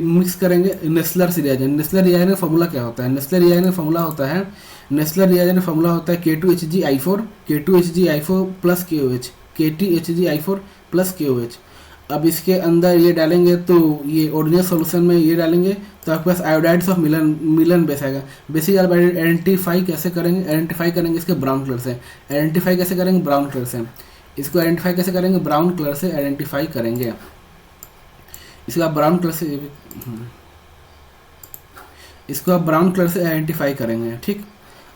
मिक्स करेंगे नेस्लर रिएजेंट। नेस्लर रिएजेंट का फॉर्मूला क्या होता है, नेस्लर रिएजेंट का फॉर्मूला होता है K2Hg(I4), K2Hg(I4) plus KOH, KTHgI4 plus KOH। अब इसके अंदर ये डालेंगे तो ये ओरिजिनल सॉल्यूशन में ये डालेंगे तो आपके पास आयोडाइड्स ऑफ मिलन बेस आएगा। बेसिक आइडेंटिफाई कैसे करेंगे, आइडेंटिफाई करेंगे इसके ब्राउन कलर से। आइडेंटिफाई कैसे करेंगे, ब्राउन कलर से। इसको आइडेंटिफाई कैसे करेंगे, ब्राउन कलर से आइडेंटिफाई करेंगे। इसको आप ब्राउन कलर से आइडेंटिफाई करेंगे, ठीक।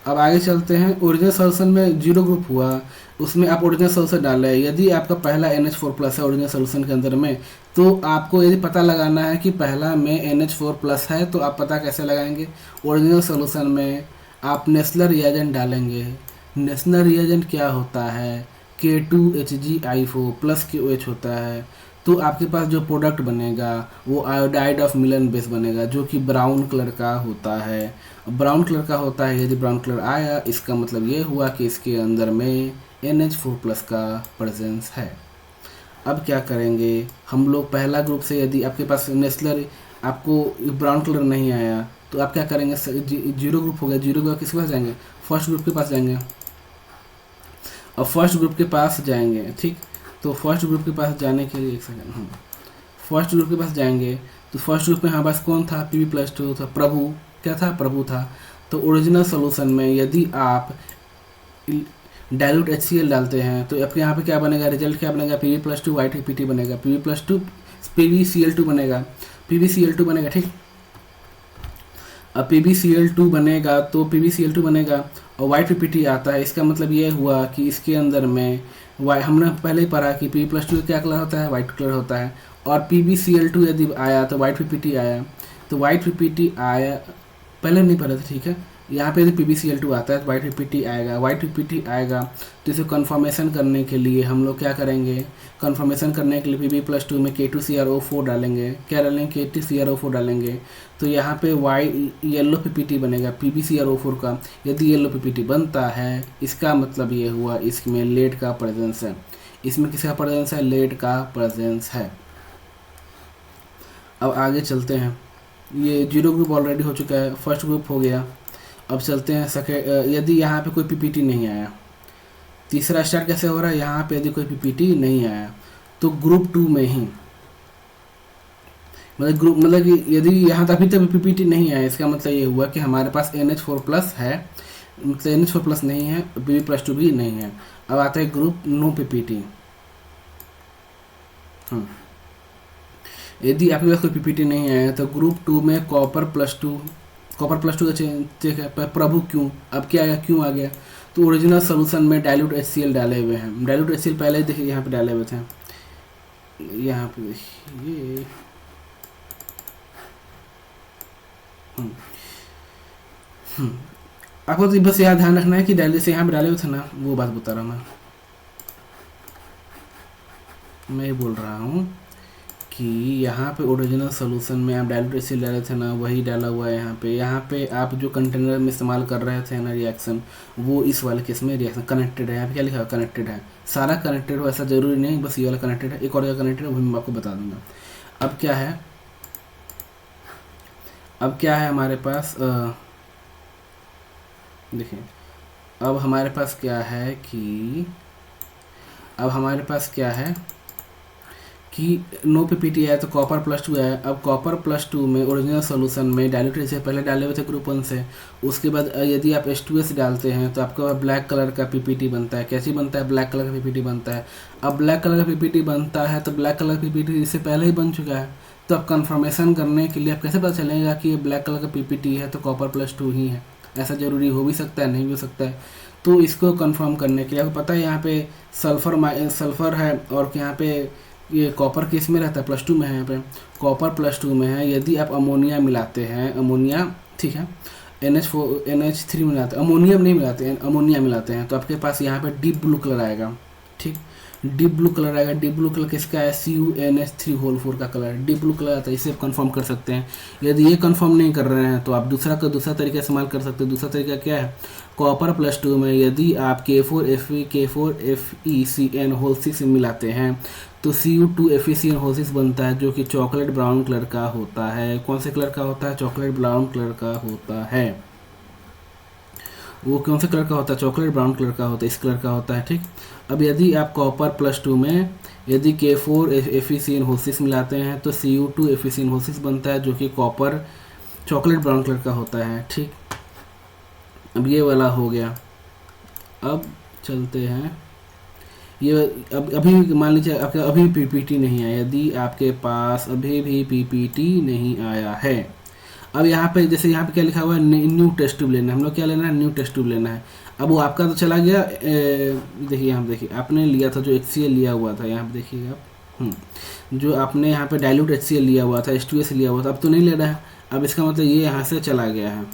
अब आगे चलते हैं, ओरिजिनल सोल्यूशन में जीरो ग्रुप हुआ, उसमें आप ओरिजिनल सोल्यूशन डालें। यदि आपका पहला NH4 प्लस है ओरिजिनल सोल्यूशन के अंदर में, तो आपको यदि पता लगाना है कि पहला में NH4 प्लस है तो आप पता कैसे लगाएंगे, ओरिजिनल सोल्यूशन में आप नेस्लर रिएजेंट डालेंगे। नेस्लर रिएजेंट क्या होता है, K2Hg(I4) प्लस KOH होता है। तो आपके पास जो प्रोडक्ट बनेगा वो आयोडाइड ऑफ मिलन बेस बनेगा, जो कि ब्राउन कलर का होता है। ब्राउन कलर का होता है, यदि ब्राउन कलर आया इसका मतलब ये हुआ कि इसके अंदर में NH4 प्लस का प्रेजेंस है। अब क्या करेंगे हम लोग, पहला ग्रुप से यदि आपके पास नेस्लर आपको ब्राउन कलर नहीं आया तो आप क्या करेंगे, जीरो ग्रुप हो गया, जीरो ग्रुप किसके पास जाएंगे, फर्स्ट ग्रुप के पास जाएंगे। और फर्स्ट ग्रुप के पास जाएंगे, ठीक। तो फर्स्ट ग्रुप के पास जाने के लिए एक सेकेंड, फर्स्ट ग्रुप के पास जाएंगे तो फर्स्ट ग्रुप में हमारे पास कौन था, Pb+2 था, प्रभु क्या था, प्रभु था। तो ओरिजिनल सोल्यूशन में यदि आप डाइल्यूट HCl डालते हैं तो आपके यहाँ पे क्या बनेगा, रिजल्ट क्या बनेगा, Pb+2 YTPT बनेगा, PbCl2 बनेगा, ठीक। अब PbCl2 बनेगा तो PbCl2 बनेगा और वाइट पीपीटी आता है, इसका मतलब ये हुआ कि इसके अंदर में हमने पहले ही पढ़ा कि P+2 क्या कलर होता है, वाइट कलर होता है। और PbCl2 यदि आया तो वाइट पीपीटी आया, तो वाइट पीपीटी आया, पहले नहीं पढ़े थे, ठीक है। यहाँ पे यदि PbCl2 आता है तो वाइट पीपीटी आएगा, वाइट पीपीटी आएगा तो इसे कन्फर्मेशन करने के लिए हम लोग क्या करेंगे, कन्फर्मेशन करने के लिए Pb+2 में K2CrO4 डालेंगे, क्या डालेंगे, K2CrO4 डालेंगे, तो यहाँ पे येलो पीपीटी बनेगा PbCrO4 का। यदि येलो पीपीटी बनता है इसका मतलब ये हुआ इसमें लेड का प्रेजेंस है। इसमें किसका प्रेजेंस है, लेड का प्रेजेंस है। अब आगे चलते हैं, ये जीरो ग्रुप ऑलरेडी हो चुका है, फर्स्ट ग्रुप हो गया। अब चलते हैं यदि यहाँ पे कोई पीपीटी नहीं आया, तीसरा स्टार्ट कैसे हो रहा है, यहाँ पे यदि कोई पीपीटी नहीं आया तो ग्रुप 2 में ही, मतलब कि यदि यहाँ तक अभी तक पीपीटी नहीं आया, इसका मतलब ये हुआ कि हमारे पास NH4+ है, मतलब NH4+ नहीं है, Pb+2 भी नहीं है। अब आता है ग्रुप नो पीपीटी। यदि आपके पास कोई पीपीटी नहीं आया तो ग्रुप 2 में कॉपर+2 का ठीक है, प्रभु क्यों, अब क्या आया, क्यों आ गया, तो ओरिजिनल सोल्यूशन में डाइल्यूट HCl डाले हुए हैं। डाइल्यूट HCl पहले ही देखिए यहाँ पे डाले हुए थे, यहाँ पे देखिए आपको तो बस यहाँ ध्यान रखना है कि डाइल्यूट से यहाँ पे डाले हुए थे ना, वो बात बता रहा हूँ मैं ये बोल रहा हूँ कि यहाँ पे ओरिजिनल सोल्यूशन में आप डाइल्यूट HCl डाले थे ना, वही डाला हुआ है यहाँ पे आप जो कंटेनर में इस्तेमाल कर रहे थे ना रिएक्शन, वो इस वाले केस में रिएक्शन कनेक्टेड है। यहाँ पे क्या लिखा है, कनेक्टेड है, सारा कनेक्टेड हो ऐसा जरूरी नहीं, बस ये वाला कनेक्टेड है, एक और जगह कनेक्टेड है वो मैं आपको बता दूंगा। अब क्या है हमारे पास, देखिए अब हमारे पास क्या है कि नो पीपीटी आया तो कॉपर+2 आया। अब कॉपर+2 में ओरिजिनल सोल्यूशन में डाइल्यूट HCl पहले डाले हुए थे ग्रुप 1 से, उसके बाद यदि आप H2S डालते हैं तो आपका ब्लैक कलर का पीपीटी बनता है। कैसी बनता है, ब्लैक कलर का पीपीटी बनता है। अब ब्लैक कलर का पीपीटी बनता है तो ब्लैक कलर का पीपीटी इससे पहले ही बन चुका है, तो अब कन्फर्मेशन करने के लिए आप कैसे पता चलेगा कि ये ब्लैक कलर का पीपीटी है तो कॉपर+2 ही है, ऐसा ज़रूरी हो भी सकता है, नहीं भी हो सकता है। तो इसको कंफर्म करने के लिए आपको पता है यहाँ पे सल्फ़र है और यहाँ पे ये कॉपर किस में रहता है, +2 में है, यहाँ पे कॉपर+2 में है। यदि आप अमोनिया मिलाते हैं, अमोनिया ठीक है, NH3 मिलाते हैं, अमोनियम नहीं मिलाते हैं, अमोनिया मिलाते हैं, तो आपके पास यहाँ पे डीप ब्लू कलर आएगा, ठीक, डीप ब्लू कलर आएगा। डीप ब्लू कलर किसका है, CuNH3 का कलर डीप ब्लू कलर आता है, इसे आप कंफर्म कर सकते हैं। यदि ये कंफर्म नहीं कर रहे हैं तो आप दूसरा तरीका इस्तेमाल कर सकते हैं। दूसरा तरीका क्या है, कॉपर+2 में यदि आप K4FeCN6 मिलाते हैं तो Cu2FeCN6 बनता है, जो कि चॉकलेट ब्राउन कलर का होता है। कौन से कलर का होता है, चॉकलेट ब्राउन कलर का होता है। वो कौन से कलर का होता है, चॉकलेट ब्राउन कलर का होता है, इस कलर का होता है, ठीक। अब यदि आप कॉपर+2 में यदि K4FeCN6 मिलाते हैं तो Cu2FeCN6 बनता है, जो कि कॉपर चॉकलेट ब्राउन कलर का होता है, ठीक। अब ये वाला हो गया। अब चलते हैं, ये अब अभी मान लीजिए आपका अभी पीपीटी नहीं आया, यदि आपके पास अभी भी पीपीटी नहीं आया है। अब यहाँ पे जैसे यहाँ पे क्या लिखा हुआ है, न्यू टेस्ट ट्यूब लेना है, हम लोग क्या लेना है, न्यू टेस्ट ट्यूब लेना है। अब वो आपका तो चला गया, देखिए यहाँ पे देखिए आपने लिया था जो HCl लिया हुआ था, यहाँ पे देखिए आप जो आपने यहाँ पे डाइल्यूट HCl लिया हुआ था, H2S लिया हुआ था, अब तो नहीं ले रहा है। अब इसका मतलब ये यहाँ से चला गया है।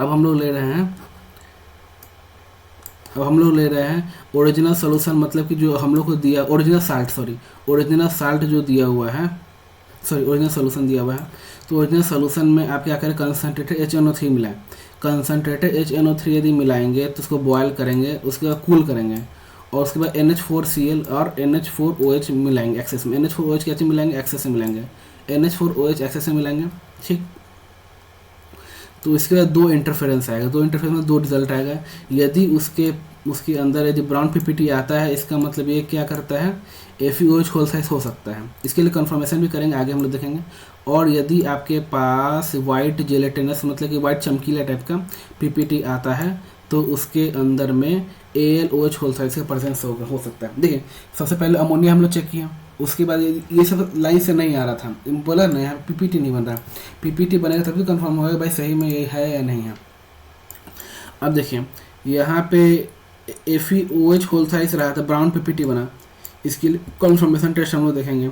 अब हम लोग ले रहे हैं ओरिजिनल सोल्यूशन, मतलब कि जो हम लोग को दिया ओरिजिनल साल्ट जो दिया हुआ है, ओरिजिनल सोल्यूशन दिया हुआ है। तो ओरिजिनल सोल्यूशन में आप क्या करें, कंसनट्रेटेड HNO3 मिलाएं। कंसनट्रेटेड HNO3 यदि मिलाएंगे तो उसको बॉयल करेंगे, उसके बाद कूल करेंगे और उसके बाद NH4Cl और NH4OH मिलाएंगे एक्सेस में। NH4OH कैसे मिलाएंगे, एक्सेस में मिलाएंगे, NH4OH एक्सेस में मिलाएंगे, ठीक। तो इसके बाद दो इंटरफेरेंस आएगा, दो इंटरफेरेंस में दो रिजल्ट आएगा। यदि उसके अंदर यदि ब्राउन पीपीटी आता है, इसका मतलब ये क्या करता है, FeOH होल साइज हो सकता है। इसके लिए कंफर्मेशन भी करेंगे, आगे हम लोग देखेंगे। और यदि आपके पास वाइट जेलेटिनस मतलब कि वाइट चमकीला टाइप का पीपीटी आता है तो उसके अंदर में AlOH होल साइज का प्रेजेंस हो सकता है। देखिए सबसे पहले अमोनिया हम लोग चेक किया, उसके बाद ये सब लाइन से नहीं आ रहा था, बोला ना यहाँ PPT नहीं बन रहा, PPT बनेगा तभी कंफर्म होगा भाई सही में ये है या नहीं है। अब देखिए यहाँ पे FeOH होल साइज रहा था, ब्राउन PPT बना, इसके लिए कन्फर्मेशन टेस्ट हम लोग देखेंगे।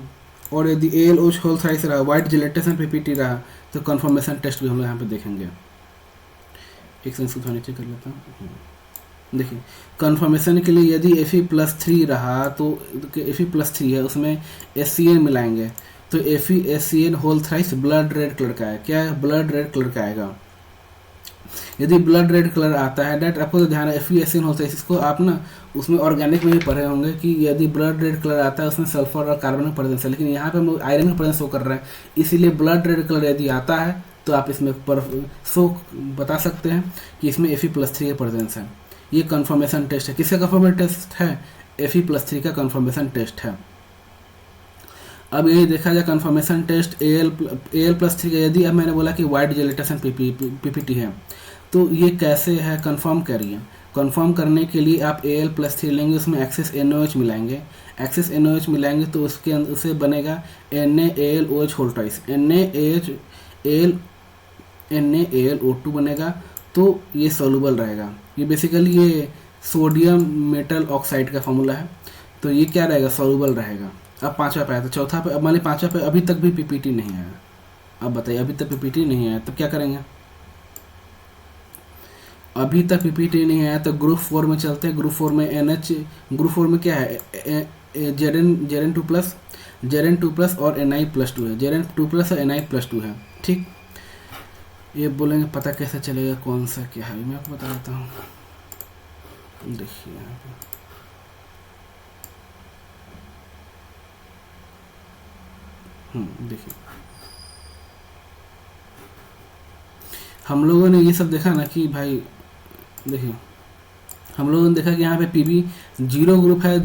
और यदि AlOH होल साइज रहा, वाइट जिलेटेशन PPT रहा, तो कन्फर्मेशन टेस्ट भी हम लोग यहाँ पे देखेंगे। एक सेंस को नीचे कर लेता हूँ। देखिए कन्फर्मेशन के लिए यदि Fe+3 रहा तो Fe+3 है, उसमें HCN मिलाएंगे, तो FeHCN होल साइज ब्लड रेड कलर का है। क्या है? ब्लड रेड कलर का आएगा। यदि ब्लड रेड कलर आता है डेट, आपको तो ध्यान है FeHCN होता है, इसको आप ना उसमें ऑर्गेनिक में ही पढ़े होंगे कि यदि ब्लड रेड कलर आता है उसमें सल्फर और कार्बन का प्रेजेंस है, लेकिन यहाँ पे हम लोग आयरन का प्रेजेंस शो कर रहे हैं, इसीलिए ब्लड रेड कलर यदि आता है तो आप इसमें शो बता सकते हैं कि इसमें Fe+3 का प्रेजेंस है। ये कन्फर्मेशन टेस्ट है। किसका कन्फर्मेशन टेस्ट है? Fe+3 का कन्फर्मेशन टेस्ट है। अब यही देखा जाए कन्फर्मेशन टेस्ट Al+3 का, यदि अब मैंने बोला कि वाइट जिलेटेशन PPT है, तो ये कैसे है कंफर्म करिए। कंफर्म करने के लिए आप Al+3 लेंगे, उसमें एक्सेस NaOH मिलाएंगे, एक्सेस NaOH मिलाएंगे तो उसके अंदर उसे बनेगा NaAlOH होल ट्वाइस, NaAlO2 बनेगा, तो ये सॉल्युबल रहेगा। ये बेसिकली ये सोडियम मेटल ऑक्साइड का फॉर्मूला है, तो ये क्या रहेगा? सॉल्युबल रहेगा। अब पांचवा पे आया, तो चौथा पे, अब मान ली पांचवा पे अभी तक भी PPT नहीं आया। अब बताइए अभी तक PPT नहीं आया तो क्या करेंगे? अभी तक PPT नहीं आया तो ग्रुप 4 में चलते हैं। ग्रुप 4 में NH, ग्रुप 4 में क्या है? Zn2+ और Na+2 है, Zn2+ और Na+2 है। ठीक, ये बोलेंगे पता कैसे चलेगा कौन सा क्या है, मैं आपको बता देता हूँ। देखिए यहाँ पे देखिए हम लोगों ने ये सब देखा ना कि भाई, देखिए हम लोगों ने देखा कि यहाँ पे PB जीरो ग्रुप है,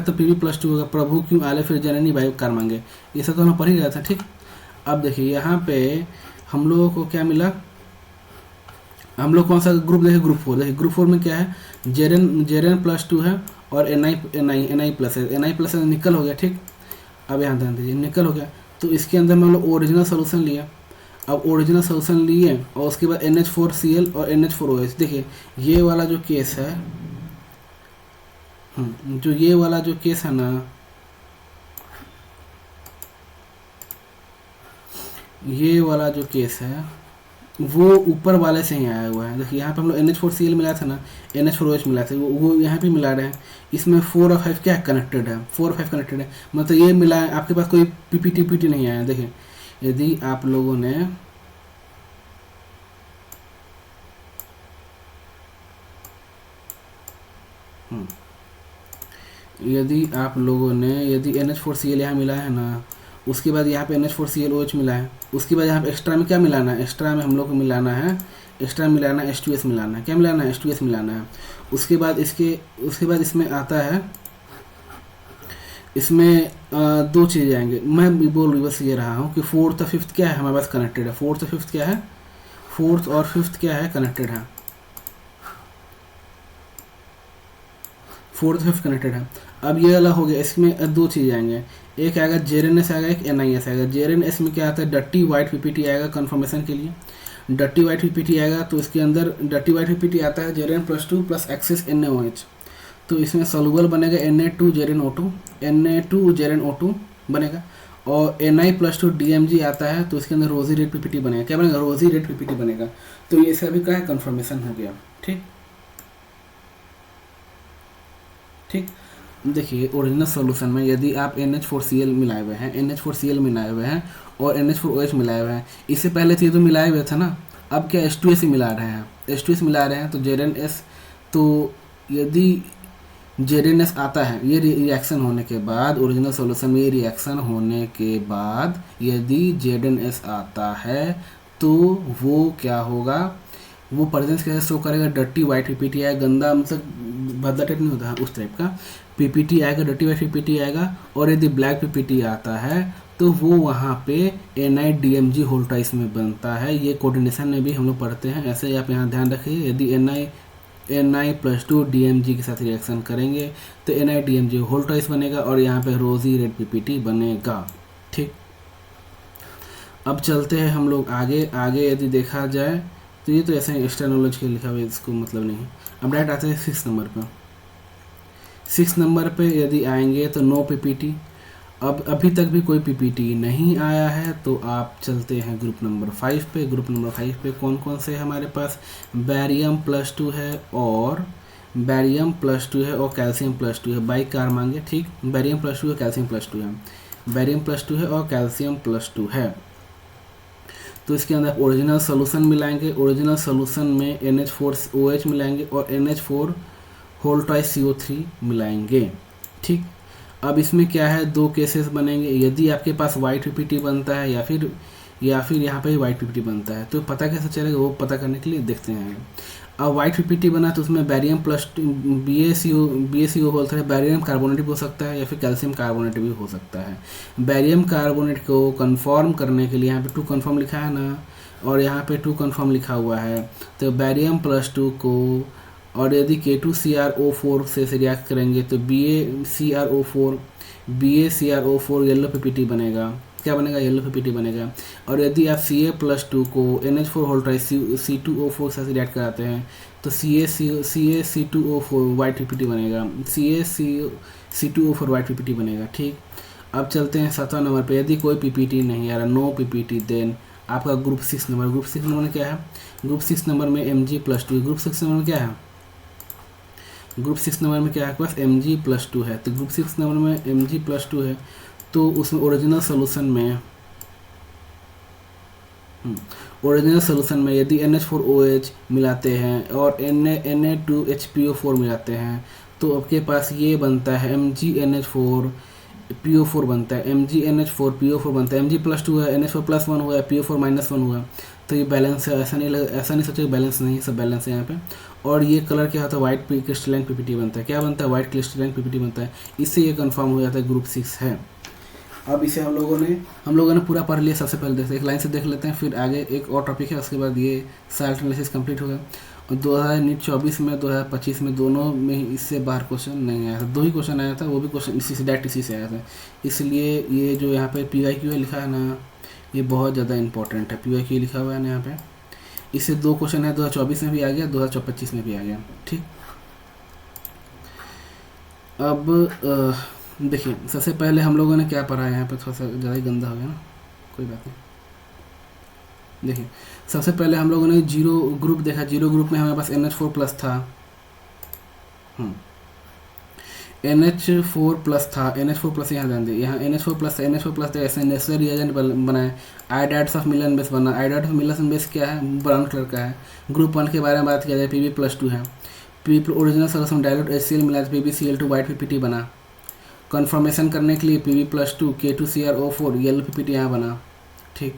तो PB+2 होगा। प्रभु क्यों आले फिर जननी वायु कार मांगे, ये सब तो हम पढ़ ही रहा था। ठीक, अब देखिए यहाँ पे हम लोगों को क्या मिला, हम लोग कौन सा ग्रुप देखे? ग्रुप 4। देखिए ग्रुप 4 में क्या है? Zn+2 है और Na+ है, Na+ निकल हो गया। ठीक, अब यहाँ ध्यान दीजिए, निकल हो गया, तो इसके अंदर में हम लोग ओरिजिनल सोल्यूशन लिया। अब ओरिजिनल सोल्यूशन लिए और उसके बाद NH4Cl और NH4OH। देखिए ये वाला जो केस है, जो ये वाला जो केस है ना, ये वाला जो केस है वो ऊपर वाले से ही आया हुआ है। देखिए यहाँ पे हम लोग NH4Cl मिला था ना, NH4OH मिला था, वो यहाँ पे मिला रहे हैं। इसमें 4 और 5 क्या कनेक्टेड है? 4 और 5 कनेक्टेड है, मतलब ये मिला है। आपके पास कोई PPT नहीं आया। देखिए यदि आप लोगों ने यदि NH4Cl यहाँ मिला है ना, उसके बाद यहाँ पे NH4ClOH मिला है, उसके बाद यहाँ पे एक्स्ट्रा में क्या मिलाना है? एक्स्ट्रा में हम लोग को मिलाना है, H2S मिलाना है। क्या मिलाना है? H2S मिलाना है। उसके बाद इसमें आता है, इसमें दो चीज़ें आएंगे। मैं बोल बस ये रहा हूँ कि 4th और 5th क्या है हमारे पास कनेक्टेड है। 4th और 5th क्या है? 4th और 5th क्या है? कनेक्टेड है। 4th 5th कनेक्टेड है। अब ये वाला हो गया, इसमें दो चीज़ आएंगे, एक आएगा JNS आएगा, एक NIS आएगा। JNS में क्या आता है? डर्टी वाइट PPT आएगा कन्फर्मेशन के लिए। डर्टी वाइट PPT आएगा तो इसके अंदर डर्टी वाइट PPT आता है Zn+2 प्लस एक्सेस NaOH, तो इसमें सोल्यूबल बनेगा Na2ZnO2 बनेगा। और Na+2 DMG आता है तो इसके अंदर रोजी रेड PPT बनेगा। क्या बनेगा? रोजी रेड PPT बनेगा। तो ये सभी का कन्फर्मेशन हो गया। ठीक, देखिए ओरिजिनल सॉल्यूशन में यदि आप NH4Cl मिलाए हुए हैं और NH4OH मिलाए हुए हैं, इससे पहले तो ये तो मिलाए हुए थे ना, अब क्या H2S ही मिला रहे हैं, तो ZnS, तो यदि ZnS आता है, ये रिएक्शन होने के बाद, ओरिजिनल सॉल्यूशन में ये रिएक्शन होने के बाद यदि ZnS आता है तो वो क्या होगा? वो प्रेजेंस कैसे शो करेगा? डर्टी वाइट PPT आएगा, गंदा मतलब भद्दा टाइप नहीं होता उस टाइप का PPT आएगा, डर्टी वाइट PPT आएगा। और यदि ब्लैक PPT आता है तो वो वहाँ पे NiDMG होल ट्वाइस में बनता है। ये कोऑर्डिनेशन में भी हम लोग पढ़ते हैं, ऐसे आप यहाँ ध्यान रखिए। यदि Na+2 DMG के साथ रिएक्शन करेंगे तो NiDMG होल ट्वाइस बनेगा और यहाँ पे रोजी रेड PPT बनेगा। ठीक, अब चलते हैं हम लोग आगे। आगे यदि देखा जाए तो ये तो ऐसे एक्स्ट्रा नॉलेज के लिखा हुआ है, इसको मतलब नहीं। अब डायरेक्ट आते हैं 6 नंबर पर। 6 नंबर पे यदि आएंगे तो नो PPT। अब अभी तक भी कोई PPT नहीं आया है तो आप चलते हैं ग्रुप नंबर 5 पे। ग्रुप नंबर 5 पे कौन कौन से हमारे पास Barium+2 है और Barium+2 है और Calcium+2 है। बाई कार मांगे, ठीक, Barium+2 है, Calcium+2 है, Barium+2 है और Calcium+2 है। तो इसके अंदर ओरिजिनल सोल्यूशन मिलाएंगे। ओरिजिनल सोल्यूशन में NH4OH मिलाएंगे और NH4 होल ट्वाइस CO3 मिलाएंगे। ठीक, अब इसमें क्या है, दो केसेस बनेंगे। यदि आपके पास वाइट PPT बनता है या फिर यहाँ पे वाइट PPT बनता है तो पता कैसे चलेगा, वो पता करने के लिए देखते हैं। अब वाइट PPT बना तो उसमें Barium+2 BaCO बोलते हैं, बैरियम कार्बोनेट भी हो सकता है या फिर कैल्शियम कार्बोनेट भी हो सकता है। बैरियम कार्बोनेट को कन्फर्म करने के लिए यहाँ पे 2 कन्फर्म लिखा है ना, और यहाँ पे 2 कन्फर्म लिखा हुआ है, तो Barium+2 को और यदि K2CrO4 से रिएक्ट करेंगे तो BaCrO4 येलो PPT बनेगा। क्या बनेगा, येलो PPT बनेगा। और यदि आप Ca+2 को NH4 होल ट्वाइस C2O4 से रिएक्ट कराते हैं तो CaC2O4 वाइट PPT बनेगा, CaC2O4 वाइट PPT बनेगा। ठीक, अब चलते हैं 7वां नंबर पे। यदि कोई PPT नहीं आ रहा, नो PPT, देन आपका ग्रुप 6 नंबर। ग्रुप 6 नंबर में क्या है, ग्रुप 6 नंबर में Mg+2। ग्रुप 6 नंबर में क्या है, ग्रुप 6 नंबर में क्या है, बस Mg+2 है। तो ग्रुप 6 नंबर में Mg+2 है तो उसमें ओरिजिनल सोल्यूशन में यदि NH4OH मिलाते हैं और Na2HPO4 मिलाते हैं तो आपके पास ये बनता है MgNH4PO4 बनता है, MgNH4PO4 बनता है। Mg+2 है, NH4+1 हुआ है, PO4-1 हुआ, तो ये बैलेंस है। ऐसा नहीं सोचो बैलेंस नहीं, सब बैलेंस है यहाँ पे। और ये कलर क्या होता है, वाइट क्रिस्टलाइन PPT बनता है। क्या बनता है, वाइट क्रिस्टलाइन PPT बनता है। इससे ये कंफर्म हो जाता है ग्रुप 6 है। अब इसे हम लोगों ने पूरा पढ़ लिया। सबसे पहले देखते एक लाइन से देख लेते हैं, फिर आगे एक और टॉपिक है, उसके बाद ये साल्ट एनालिसिस कंप्लीट हो गया। और 2024 में 2025 में दोनों में ही इससे बाहर क्वेश्चन नहीं आया था। 2 ही क्वेश्चन आया था, वो भी क्वेश्चन इसी से डायरेक्ट इसी से आया था। इसलिए ये जो यहाँ पे PYQ लिखा है ना, ये बहुत ज़्यादा इंपॉर्टेंट है। PYQ लिखा हुआ है ना यहाँ पे, इससे 2 क्वेश्चन है, 2024 में भी आ गया, 2025 में भी आ गया। ठीक, अब देखिए सबसे पहले हम लोगों ने क्या पढ़ा है, यहाँ पे थोड़ा सा ज़्यादा ही गंदा हो गया ना, कोई बात नहीं। देखिए सबसे पहले हम लोगों ने जीरो ग्रुप देखा। जीरो ग्रुप में हमारे पास NH4+ था, NH4+ था, NH4+ यहाँ ध्यान दें, यहाँ NH4+ ऐसे नेचुरल रिएजेंट बनाए। आयोडाइड्स ऑफ मिलन बेस बना। आयोडाइड्स ऑफ मिलन बेस क्या है, ब्राउन कलर का है। ग्रुप 1 के बारे में बात किया जाए, Pb+2 है। ओरिजिनल सोल्यूशन डायल्यूट HCl मिला PbCl2 वाइट PPT बना। कन्फर्मेशन करने के लिए Pb+2 K2CrO4 येलो PPT यहाँ बना। ठीक,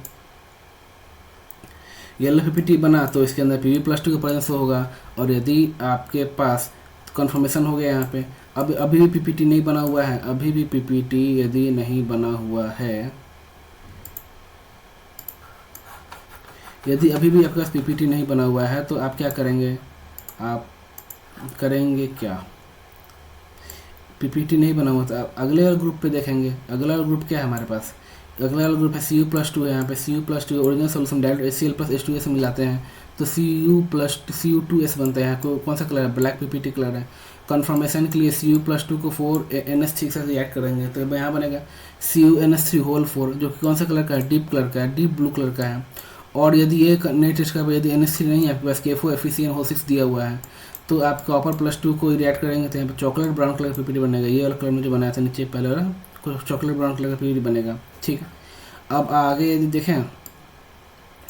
येलो PPT बना तो इसके अंदर Pb+2 का प्रेजेंस होगा। और यदि आपके पास कन्फर्मेशन हो गया यहाँ पे, अब अभी भी PPT नहीं बना हुआ है, अभी भी PPT यदि नहीं बना हुआ है, यदि अभी भी आपके पास PPT नहीं बना हुआ है तो आप क्या करेंगे, आप करेंगे क्या, PPT नहीं बना हुआ तो आप अगले वाले ग्रुप पे देखेंगे। अगला वाला ग्रुप क्या है हमारे पास, अगला वाला ग्रुप है Cu+2 है। यहाँ पे Cu+2 original solution direct HCl+H2S मिलाते हैं तो Cu2S बनता है। यहाँ को कौन सा कलर है, ब्लैक PPT कलर है। कन्फर्मेशन के लिए Cu+2 को 4NH3 के साथ रिएक्ट करेंगे तो यहाँ बनेगा CuNH3 जो कि कौन सा कलर का है, डीप कलर का है, डीप ब्लू कलर का है। और यदि ये नहीं टेस्ट कर, यदि NH3 नहीं है आपके पास, K4FeCN6 दिया हुआ है, तो आप Copper+2 को रिएक्ट करेंगे तो यहाँ पे चॉकलेट ब्राउन कलर का PPT बनेगा। ये वाला कलर मुझे बनाया था नीचे पहले वाला, चॉकलेट ब्राउन कलर का PPT बनेगा। ठीक, अब आगे यदि देखें,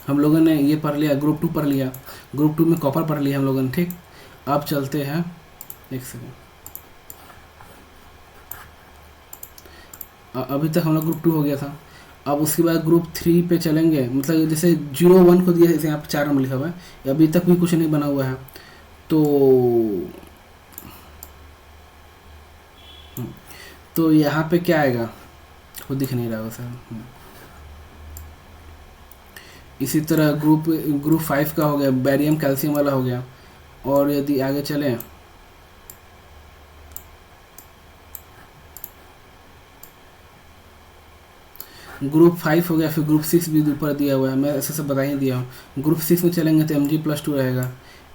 हम लोगों ने ये पढ़ लिया, ग्रुप 2 पढ़ लिया, ग्रुप 2 में कॉपर पढ़ लिया हम लोगों ने। ठीक, अब चलते हैं, एक सेकेंड, अभी तक हम लोग ग्रुप 2 हो गया था। अब उसके बाद ग्रुप 3 पे चलेंगे, मतलब जैसे 01 को दिया, जैसे यहाँ पे 4 नंबर लिखा हुआ है, अभी तक भी कुछ नहीं बना हुआ है। तो यहाँ पे क्या आएगा, वो दिख नहीं रहा सर। इसी तरह ग्रुप 5 का हो गया, बैरियम कैल्शियम वाला हो गया। और यदि आगे चलें ग्रुप 5 हो गया, फिर ग्रुप 6 भी ऊपर दिया हुआ है, मैं ऐसे सब बता ही दिया हूँ। ग्रुप 6 में चलेंगे तो Mg+2 रहेगा,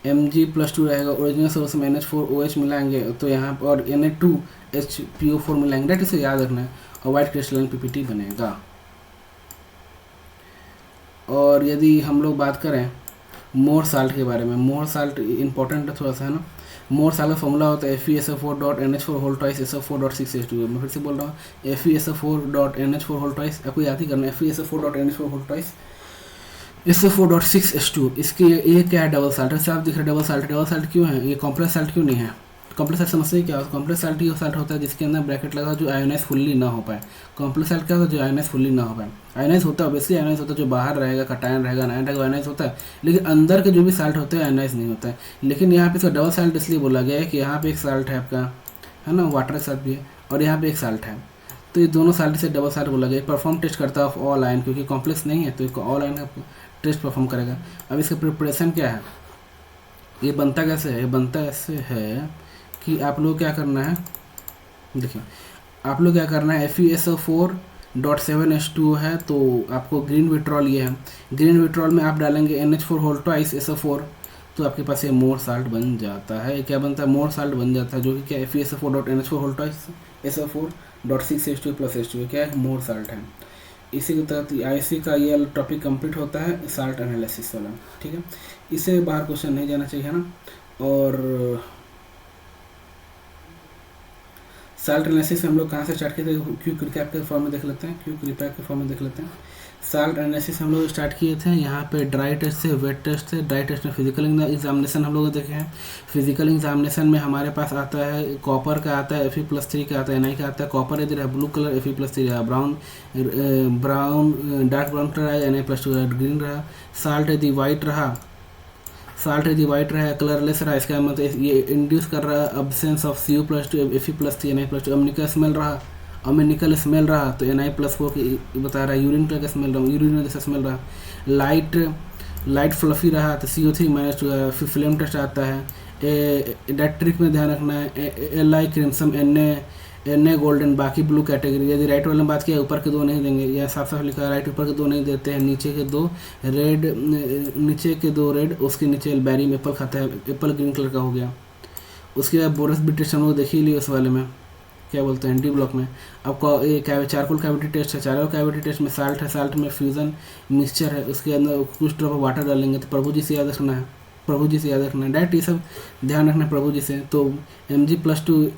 Mg+2 रहेगा, ओरिजिनल सोर्स में NH4OH मिलाएंगे तो यहाँ पर और Na2HPO4 मिलाएंगे, डेट इसे याद रखना है, और वाइट क्रिस्टलाइन पीपीटी बनेगा। और यदि हम लोग बात करें मोर साल्ट के बारे में, मोर साल्ट इंपॉर्टेंट है थोड़ा सा, है ना। मोर साल्ट का फॉर्मूला होता है FeSO4.NH4 मैं फिर से बोल रहा हूँ, FeSO4.NH4 आपको याद ही करना है, FeSO4.NH4 SO4.6H2। इसके ये क्या है, डबल साल्ट है, साफ दिख रहा है डबल साल्ट। डबल साल्ट क्यों है, ये कॉम्प्लेक्स साल्ट क्यों नहीं है? कॉम्प्लेक्स साल्ट समझते क्या होता है? कॉम्प्लेक्स साल्ट ये साल्ट होता है जिसके अंदर ब्रैकेट लगा जो आयोनाइज फुल्ली ना हो पाए। कॉम्प्लेक्स साल्ट क्या होता है, जो आयोनाइज फुल्ली ना हो पाए। आयोनाइज होता है ऑब्वियसली, आयोनाइज होता है जो बाहर रहेगा, कटायन रहेगा, अनायन रहेगा, आयोनाइज होता है, लेकिन अंदर के जो भी साल्ट होते हैं आयोनाइज नहीं होता है। लेकिन यहाँ पे इसका डबल साल्ट इसलिए बोला गया है कि यहाँ पे एक साल्ट है आपका, है ना, वाटर के साथ भी है, और यहाँ पे एक साल्ट है, तो ये दोनों साल्ट से डबल साल्ट बोला गया। परफॉर्म टेस्ट करता है ऑफ ऑल आयन, क्योंकि कॉम्प्लेक्स नहीं है तो ऑल आयन का टेस्ट परफॉर्म करेगा। अब इसका प्रिपरेशन क्या है, ये बनता कैसे है? ये बनता ऐसे है कि आप लोग क्या करना है, देखिए आप लोग क्या करना है, FeSO4.7H2 है तो आपको ग्रीन विट्रॉल ये है, ग्रीन विट्रॉल में आप डालेंगे NH4 तो आपके पास ये मोर साल्ट बन जाता है। क्या बनता है, मोर साल्ट बन जाता है, जो कि क्या है, FeSO4.NH4 SO4.6H2 + H2 क्या है, मोर साल्ट है। इसी के तहत IC का ये टॉपिक कंप्लीट होता है, साल्ट एनालिसिस वाला, ठीक है। इससे बाहर क्वेश्चन नहीं जाना चाहिए, है ना। और साल्ट एनालिसिस हम लोग कहाँ से स्टार्ट किए थे, क्विक रिकैप के फॉर्म में देख लेते हैं, साल्ट एनालिसिस हम लोग स्टार्ट किए थे यहाँ पे ड्राई टेस्ट से, वेट टेस्ट से। ड्राई टेस्ट में फिजिकल एग्जामिनेशन हम लोग देखे हैं। फिजिकल एग्जामिनेशन में हमारे पास आता है कॉपर का आता है, Fe+3 का आता है, Na का आता है। कॉपर इधर है ब्लू कलर, Fe+3 रहा, ब्राउन डार्क ब्राउन कलर आया, Na+2 ग्रीन रहा। साल्ट यदि वाइट रहा, कलरलेस रहा, इसका मतलब ये इंड्यूस कर रहा है absence of Cu+2 Fe+3 Na+2। अम्निकल smell रहा तो Na+4 की बता रहा है, यूरिन कलर का स्मेल रहा, यूरिन जैसा स्मेल रहा। लाइट फ्लफी रहा तो CO3-2 है। फिर फ्लेम टेस्ट आता है, इलेक्ट्रिक में ध्यान रखना है, Li क्रिम्सन, Na गोल्डन, बाकी ब्लू कैटेगरी। यदि राइट वाले में बात किया, ऊपर के दो नहीं देंगे, यह साफ साफ लिखा है राइट, ऊपर के दो नहीं देते हैं, नीचे के दो रेड, उसके नीचे बैरी में एप्पल खाता है, एप्पल ग्रीन कलर का हो गया। उसके बाद बोरस बी टेस्ट हम लोग देख ही लिए उस वाले में, क्या बोलते हैं, डी ब्लॉक में। आपको ये चारकोल कैविटी टेस्ट है, चारकोल कैविटी टेस्ट में साल्ट है, साल्ट में फ्यूजन मिक्सचर है, उसके अंदर कुछ ड्रॉप वाटर डालेंगे तो प्रभु जी से याद रखना है, डायरेक्ट ये सब ध्यान रखना है प्रभु जी से। तो Mg+2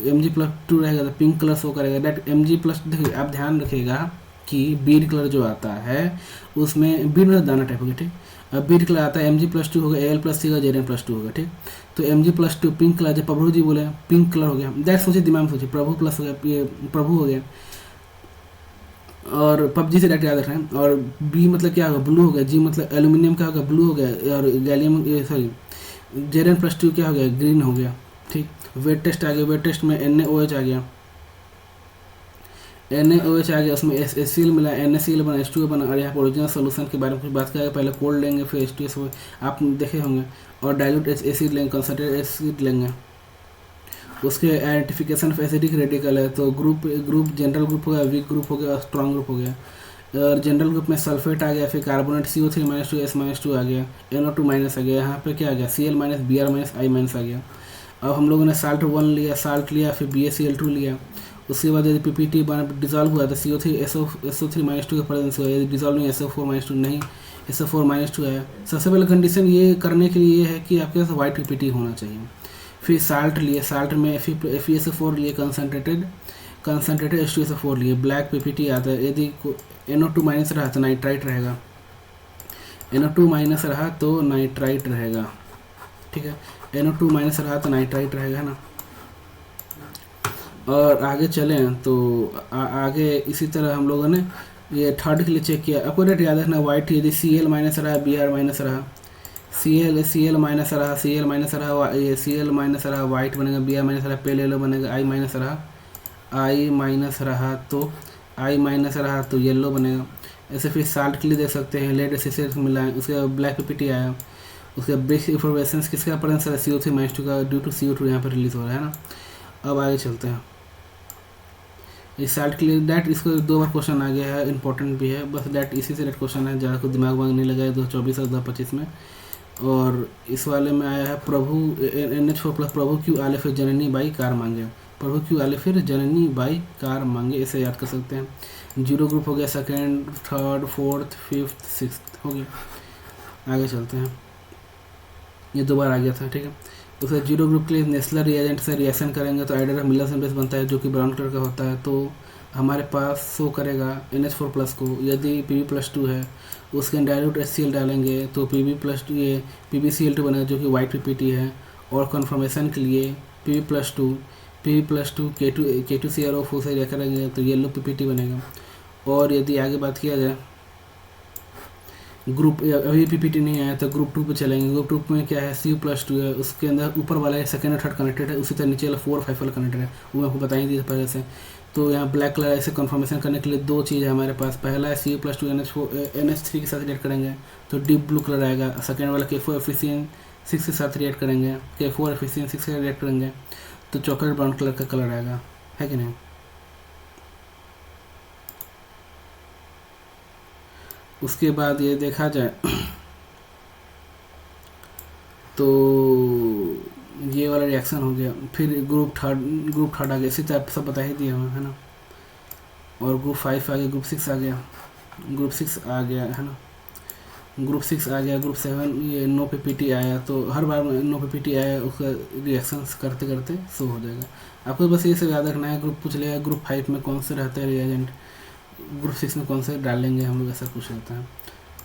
रहेगा तो पिंक कलर शो करेगा, डायरेक्ट Mg+, देखिए आप ध्यान रखिएगा कि बीड कलर जो आता है उसमें बीड में दाना टाइप होगा, ठीक। अब बीड कलर आता है Mg+2 होगा, Al+3 का Zn+2 होगा, ठीक। तो Mg+2 पिंक कलर, जब प्रभु जी बोले पिंक कलर हो गया, डायरेक्ट सोचिए दिमाग में सोचिए, प्रभु प्लस हो गया, ये प्रभु हो गया, और पबजी से डायरेक्ट याद रखना है। और बी मतलब क्या होगा, ब्लू हो गया। जी मतलब एल्यूमिनियम क्या होगा, ब्लू हो गया। और गैलियम सॉरी Zn+2 क्या हो गया, ग्रीन हो गया, ठीक। वेट टेस्ट आ गया, वेट टेस्ट में NaOH आ गया, उसमें HCl मिला, NaCl बना, H2O बना। और यहाँ पर ओरिजिनल सोल्यूशन के बारे में कुछ बात करेंगे, पहले कोल्ड लेंगे फिर H2SO आप देखे होंगे, और डाइल्यूट एसिड लेंगे, कंसनट्रेट एसिड लेंगे। उसके आइडेंटिफिकेशन ऑफ एसिडिक रेडिकल है, तो ग्रुप जनरल ग्रुप हो गया, वीक ग्रुप हो गया, और स्ट्रॉन्ग ग्रुप हो गया। और जनरल ग्रुप में सल्फेट आ गया, फिर कार्बोनेट CO3-2 S-2 आ गया, NO2- आ गया, यहाँ पे क्या आ गया, Cl-, Br-, I- आ गया। अब हम लोगों ने साल्ट 1 लिया, फिर BaCl2 लिया। उसके बाद यदि PPT डिजॉल्व हुआ तो SO3-2 के प्रेजेंस हुआ, यदि डिजॉल्व नहीं SO4-2 नहीं, SO4-2 है। सबसे पहले कंडीशन ये करने के लिए है कि आपके पास वाइट PPT होना चाहिए। फिर साल्ट लिए, साल्ट में FeSO4 लिए कंसनट्रेटेड H2SO4 लिए, ब्लैक PPT आता है। यदि NO2- रहा तो नाइट्राइट रहेगा, NO2- रहा तो नाइट्राइट रहेगा, ठीक है। NO2- रहा तो नाइट्राइट रहेगा ना। और आगे चलें तो आगे इसी तरह हम लोगों ने ये थर्ड के लिए चेक किया। आपको रेट याद रखना, वाइट यदि Cl- रहा, Br- रहा, Cl- रहा, ये Cl- रहा वाइट बनेगा, Br- रहा पेल येलो बनेगा, I- रहा तो येलो बनेगा। ऐसे फिर साल्ट के लिए देख सकते हैं, लेड एसिड मिला है, उसके बाद ब्लैक PPT आया। उसके ब्रेक इफोर्वेशन किसका प्रेजेंस है, CO3 - 2 का, ड्यू टू CO2 यहाँ पर रिलीज हो रहा है ना। अब आगे चलते हैं इस साल्ट के लिए। डैट इसको 2 बार क्वेश्चन आ गया है, इंपॉर्टेंट भी है, बस डैट इसी से रेट क्वेश्चन है, ज़्यादा को दिमाग वाग नहीं लगाया 2024 और 2025 में। और इस वाले में आया है प्रभु NH4+ प्रभु क्यों आले फिर जननी बाई कार मांगे। प्रभु क्यों आले फिर जननी बाई कार मांगे, इसे याद कर सकते हैं। 0 ग्रुप हो गया, second, third, fourth, fifth, sixth हो गया। आगे चलते हैं, ये 2 बार आ गया था, ठीक है। उसके 0 ग्रुप के लिए नेस्लर रिएजेंट से रिएक्शन करेंगे तो आइडर मिलर बेस बनता है जो कि ब्राउन कलर का होता है। तो हमारे पास शो करेगा NH4+ को, यदि Pb+2 है उसके डायल्यूट HCl डालेंगे तो Pb+2 ये PbCl2 बनेगा जो कि वाइट PPT है। और कन्फर्मेशन के लिए Pb+2 K2CrO4 से रिएक्ट करेंगे तो येलो PPT बनेगा। और यदि आगे बात किया जाए ग्रुप, अभी PPT नहीं आया तो ग्रुप 2 पे चलेंगे। ग्रुप 2 में क्या है, Cu+2 है, उसके अंदर ऊपर वाला सेकंड और थर्ड कनेक्टेड है, उसी तरह नीचे वाला 4 और 5 वाला कनेक्टेड है, वो मैं आपको बता ही दिया पहले से। तो यहाँ ब्लैक कलर ऐसे कन्फर्मेशन करने के लिए 2 चीज़ है हमारे पास। पहला है Cu+2 NH3 के साथ रिएक्ट करेंगे तो डीप ब्लू कलर आएगा। सेकेंड वाला K4 Fe6 के साथ रिएक्ट करेंगे, K4 Fe6 के साथ रिएक्ट करेंगे तो चॉकलेट ब्राउन कलर का कलर आएगा, है कि नहीं। उसके बाद ये देखा जाए तो ये वाला रिएक्शन हो गया। फिर ग्रुप थर्ड आ गया, इसी तरह सब बता ही दिया हमें, है ना। और ग्रुप 5 आ गया, ग्रुप 6 आ गया, ग्रुप 6 आ गया, है ना। ग्रुप 6 आ गया, ग्रुप 7 ये नो PPT आया, तो हर बार नो PPT आया उसका रिएक्शन करते करते शो हो जाएगा। आपको बस ये सब याद रखना है। ग्रुप पूछ लेगा ग्रुप 5 में कौन से रहता है रिएजेंट, ग्रुप 6 में कौन से डालेंगे हम लोग, ऐसा कुछ रहता है।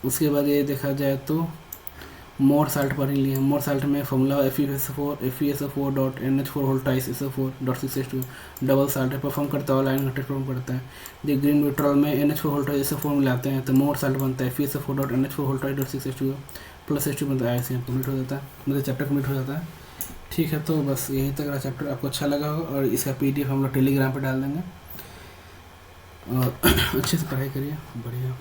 उसके बाद ये देखा जाए तो मोर साल्ट पढ़ ही लिए। मोर साल्ट में फॉर्मूला FeSO4NH4 डबल साल्ट है, परफॉर्म करता है लाइन घटक परफॉर्म करता है। ये ग्रीन न्यूट्रल में NH4 मिलाते हैं तो मोर साल्ट बनता है FeSO4.NH4 प्लस H2 बनता है, ऐसे कंप्लीट हो जाता है, मतलब चैप्टर कंप्लीट हो जाता है। ठीक है, तो बस यहीं तक का चैप्टर आपको अच्छा लगा होगा और इसका PDF हम लोग टेलीग्राम पर डाल देंगे और अच्छे से पढ़ाई करिए, बढ़िया।